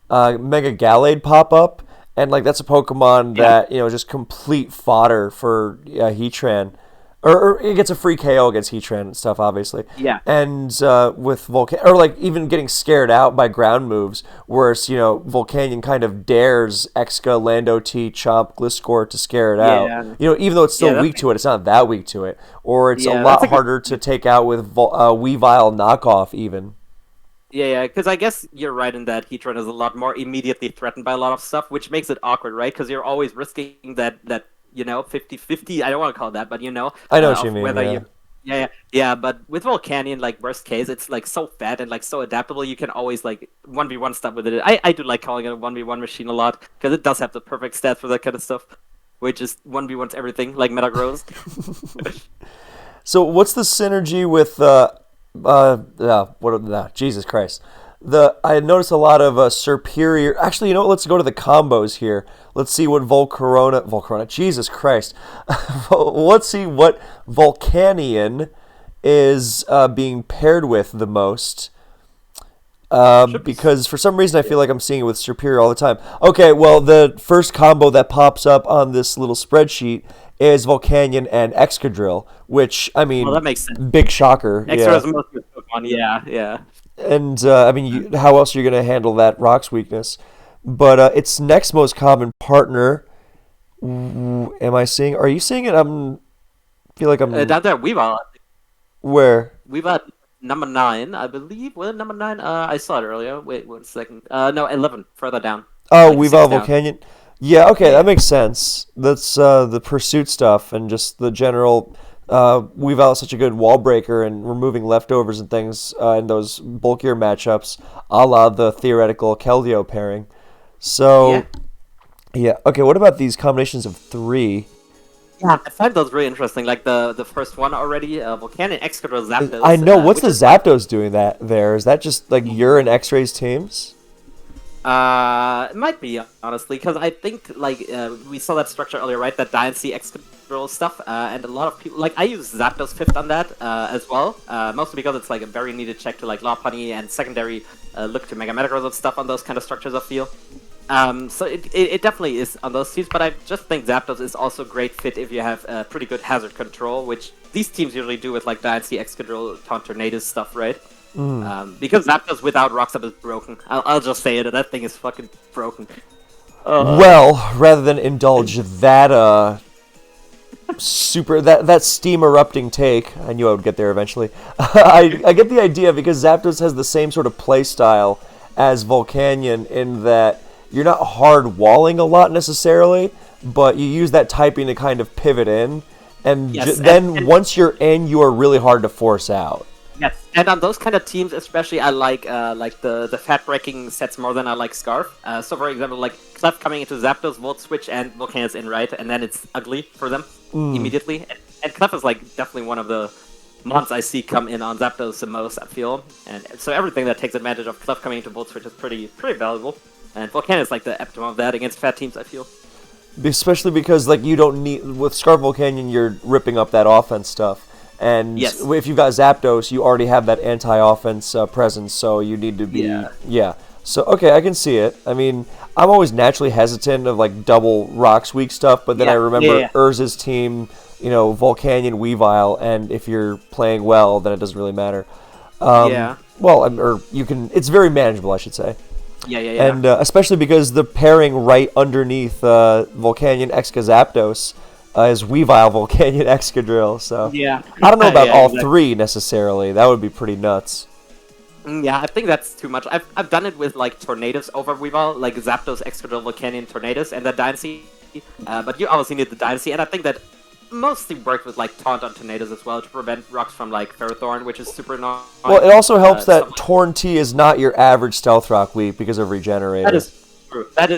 [SPEAKER 1] Gallade pop up, and like that's a Pokemon that just complete fodder for Heatran. Or it gets a free KO against Heatran and stuff, obviously.
[SPEAKER 2] Yeah.
[SPEAKER 1] And with Volcanion, or like even getting scared out by ground moves, whereas Volcanion kind of dares Exca, Lando T, Chomp, Gliscor to scare it out. Even though it's still weak to it, it's not that weak to it. Or it's a lot harder to take out with Weavile knockoff even.
[SPEAKER 2] Yeah, because I guess you're right in that Heatran is a lot more immediately threatened by a lot of stuff, which makes it awkward, right? Because you're always risking that 50-50, I don't want to call it that, but
[SPEAKER 1] I know what you mean.
[SPEAKER 2] Whether yeah, but with Volcanion, like worst case, it's like so fat and like so adaptable. You can always like 1v1 stuff with it. I do like calling it a 1v1 machine a lot because it does have the perfect stats for that kind of stuff, which is 1v1's everything, like Metagross.
[SPEAKER 1] So what's the synergy with Jesus Christ? I noticed a lot of superior. Actually, let's go to the combos here. Let's see what Volcarona. Jesus Christ. Let's see what Volcanion is being paired with the most. Because for some reason I feel like I'm seeing it with Superior all the time. Okay, well, the first combo that pops up on this little spreadsheet is Volcanion and Excadrill, which, I mean,
[SPEAKER 2] that makes sense.
[SPEAKER 1] Big shocker.
[SPEAKER 2] Extra's most of the Pokemon, yeah.
[SPEAKER 1] And, how else are you going to handle that Rock's weakness? But its next most common partner, am I seeing? Are you seeing it? Feel like I'm...
[SPEAKER 2] Down there, Weavile.
[SPEAKER 1] Where?
[SPEAKER 2] Weavile number 9, I believe. Was it number 9? I saw it earlier. Wait 1 second. No, 11, further down.
[SPEAKER 1] Oh, like Weavile Volcanion? Yeah, okay, that makes sense. That's the pursuit stuff and just the general... Weavile is such a good wall breaker and removing leftovers and things in those bulkier matchups, a la the theoretical Keldeo pairing. So, yeah. Okay, what about these combinations of 3?
[SPEAKER 2] Yeah, I find those really interesting. Like the first one already, Volcanion, Excadrill, Zapdos.
[SPEAKER 1] I know. What's the Zapdos doing there? Is that just like you're and X-Rays teams?
[SPEAKER 2] It might be honestly, because I think like we saw that structure earlier, right? That Dynasty X control stuff, and a lot of people like I use Zapdos fifth on that as well, mostly because it's like a very needed check to like Lopunny and secondary look to Mega Metagross and stuff on those kind of structures. I feel. So it definitely is on those teams, but I just think Zapdos is also great fit if you have pretty good hazard control, which these teams usually do with like Dynasty X control, Taunt Tornadus stuff, right? Because Zapdos without Rock Up is broken. I'll just say it. That thing is fucking broken.
[SPEAKER 1] Well, rather than indulge that that steam erupting take, I knew I would get there eventually. I get the idea because Zapdos has the same sort of play style as Volcanion in that you're not hard walling a lot necessarily, but you use that typing to kind of pivot in, and
[SPEAKER 2] Yes,
[SPEAKER 1] then once you're in, you are really hard to force out.
[SPEAKER 2] Yes, and on those kind of teams, especially, I like the fat breaking sets more than I like Scarf. So, for example, like Clef coming into Zapdos, Volt Switch, and Volcanions in, right, and then it's ugly for them immediately. And Clef is like definitely one of the mons I see come in on Zapdos the most. I feel, and so everything that takes advantage of Clef coming into Volt Switch is pretty valuable. And Volcanion is like the epitome of that against fat teams. I feel.
[SPEAKER 1] Especially because like you don't need with Scarf Volcanion, you're ripping up that offense stuff. And
[SPEAKER 2] yes.
[SPEAKER 1] If you've got Zapdos, you already have that anti-offense presence, so you need to be... Yeah. So, okay, I can see it. I mean, I'm always naturally hesitant of, like, double Rock's weak stuff, but then I remember Urza's team, Volcanion, Weavile, and if you're playing well, then it doesn't really matter. Well, or you can... It's very manageable, I should say.
[SPEAKER 2] Yeah.
[SPEAKER 1] And especially because the pairing right underneath Volcanion Exca Zapdos... is Weavile, Volcanion, Excadrill, so...
[SPEAKER 2] Yeah.
[SPEAKER 1] I don't know about all three, necessarily. That would be pretty nuts.
[SPEAKER 2] Yeah, I think that's too much. I've done it with, like, Tornadus over Weavile, like Zapdos, Excadrill, Volcanion, Tornadus, and the Dynasty. But you obviously need the Dynasty, and I think that mostly worked with, like, Taunt on Tornadus as well to prevent rocks from, like, Ferrothorn, which is super annoying.
[SPEAKER 1] Well, it also helps that Torn T is not your average Stealth Rock weak because of Regenerator.
[SPEAKER 2] That is true. That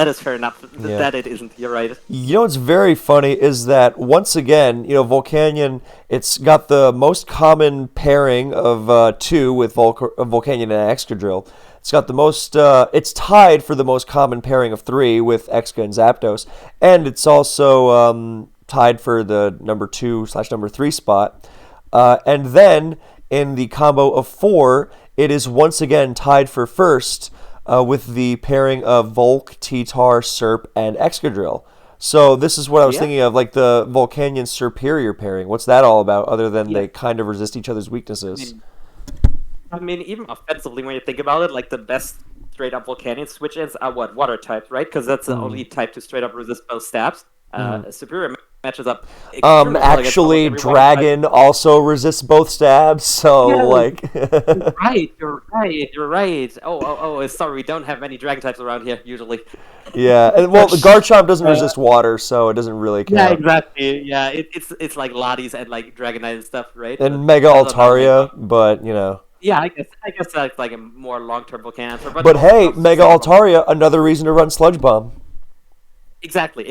[SPEAKER 2] is fair enough. Yeah. That it isn't. You're right.
[SPEAKER 1] You know what's very funny is that once again, Volcanion, it's got the most common pairing of 2 with Volcanion and Excadrill. It's got the most. It's tied for the most common pairing of 3 with Exca and Zapdos, and it's also tied for the number 2/number 3 spot. And then in the combo of 4, it is once again tied for first. With the pairing of Volk, T-Tar, Serp, and Excadrill. So this is what I was thinking of, like the Volcanion Serperior pairing. What's that all about, other than they kind of resist each other's weaknesses?
[SPEAKER 2] I mean, even offensively, when you think about it, like the best straight-up Volcanion switch-ins are what? Water types, right? Because that's the only type to straight-up resist both stabs. Superior matches up.
[SPEAKER 1] Actually, Dragon also resists both stabs, so
[SPEAKER 2] You're right. Oh, sorry, we don't have many Dragon types around here usually.
[SPEAKER 1] Yeah, and well, the Garchomp doesn't resist water, so it doesn't really count.
[SPEAKER 2] Yeah, exactly. Yeah, it's like Lotties and like Dragonite and stuff, right?
[SPEAKER 1] And Mega Altaria, but
[SPEAKER 2] Yeah, I guess that's like a more long-term Volcanion answer.
[SPEAKER 1] But hey, Mega Altaria, another reason to run Sludge Bomb.
[SPEAKER 2] Exactly.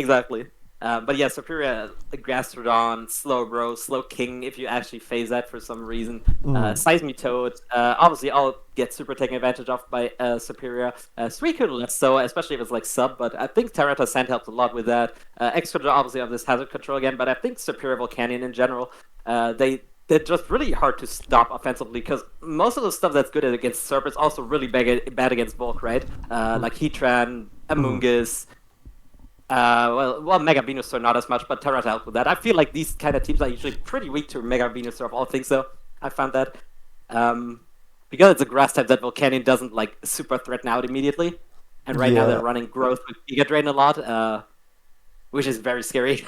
[SPEAKER 2] But yeah, Superior, Gastrodon, Slowbro, Slowking, if you actually phase that for some reason. Seismitoad, obviously all get super taken advantage of by Superior. Suicune less so, especially if it's like sub, but I think Tyranitar Sand helps a lot with that. Excadrill obviously on this hazard control again, but I think Superior Volcanion in general, they're just really hard to stop offensively, because most of the stuff that's good against Serp is also really bad against Volk, right? Like Heatran, Amoonguss, well, Mega Venusaur not as much, but Tyranitar helps with that. I feel like these kind of teams are usually pretty weak to Mega Venusaur of all things, so I found that. Because it's a grass type, that Volcanion doesn't like super threaten out immediately. And right now they're running Growth with Giga Drain a lot, which is very scary.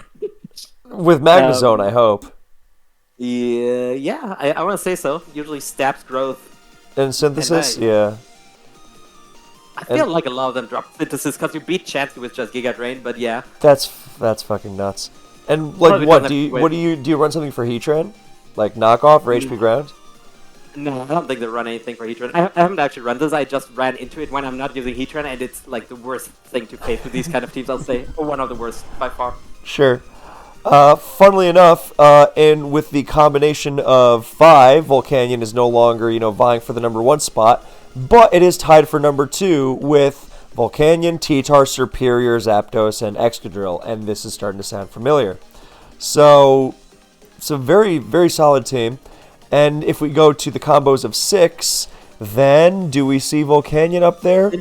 [SPEAKER 1] With Magnezone, I hope.
[SPEAKER 2] Yeah, I want to say so. Usually stabs Growth.
[SPEAKER 1] And Synthesis, yeah.
[SPEAKER 2] I feel like a lot of them drop Synthesis because you beat Chansey with just Giga Drain, but yeah.
[SPEAKER 1] That's fucking nuts. And like, what do you run something for Heatran? Like knockoff or HP Ground?
[SPEAKER 2] No, I don't think they run anything for Heatran. I haven't actually run this. I just ran into it when I'm not using Heatran, and it's like the worst thing to face with these kind of teams, I'll say. Or one of the worst by far.
[SPEAKER 1] Sure. Funnily enough, and with the combination of 5, Volcanion is no longer, vying for the number 1 spot. but it is tied for number 2 with Volcanion, T-Tar, Superior, Zapdos, and Excadrill, and this is starting to sound familiar. So, it's a very, very solid team. And if we go to the combos of 6, then do we see Volcanion up there?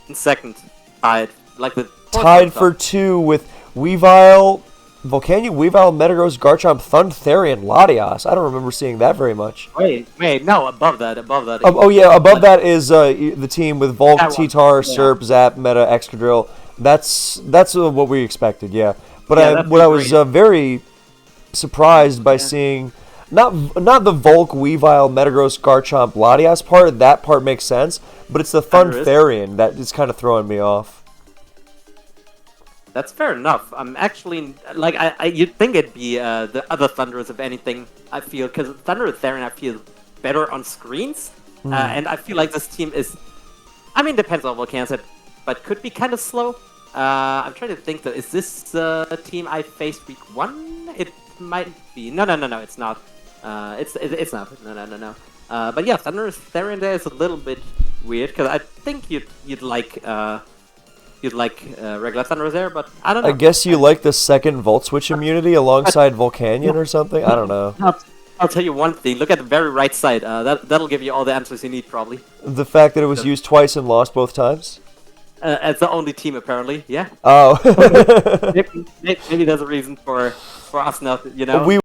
[SPEAKER 2] In second, tied. Like the
[SPEAKER 1] Tied for 2 with Weavile, Volcanion, Weavile, Metagross, Garchomp, Thunderian, Latias. I don't remember seeing that very much.
[SPEAKER 2] Wait, no, above that.
[SPEAKER 1] Yeah, above that is the team with Volk, T-Tar,
[SPEAKER 2] yeah.
[SPEAKER 1] Serp, Zap, Meta, Excadrill. That's what we expected, yeah. But
[SPEAKER 2] Yeah,
[SPEAKER 1] I was very surprised by seeing not the Volk, Weavile, Metagross, Garchomp, Latias part. That part makes sense, but it's the Thunderian that is kind of throwing me off.
[SPEAKER 2] That's fair enough. I'm actually like you'd think it'd be the other Thunderers if anything. I feel because Thunderian I feel better on screens, and I feel like this team is. I mean, depends on what Volcanion, but could be kind of slow. I'm trying to think though. Is this the team I faced week 1? It might be. No, it's not. It's not. No. But yeah, Thunderian there is a little bit weird because I think you'd like. You'd like regular Thunderers there, but I don't know.
[SPEAKER 1] I guess you like the second Volt Switch immunity alongside Volcanion or something? I don't know.
[SPEAKER 2] I'll tell you one thing. Look at the very right side. That'll give you all the answers you need, probably.
[SPEAKER 1] The fact that it was used twice and lost both times?
[SPEAKER 2] As the only team, apparently. Yeah.
[SPEAKER 1] Oh.
[SPEAKER 2] Maybe there's a reason for us not, you know.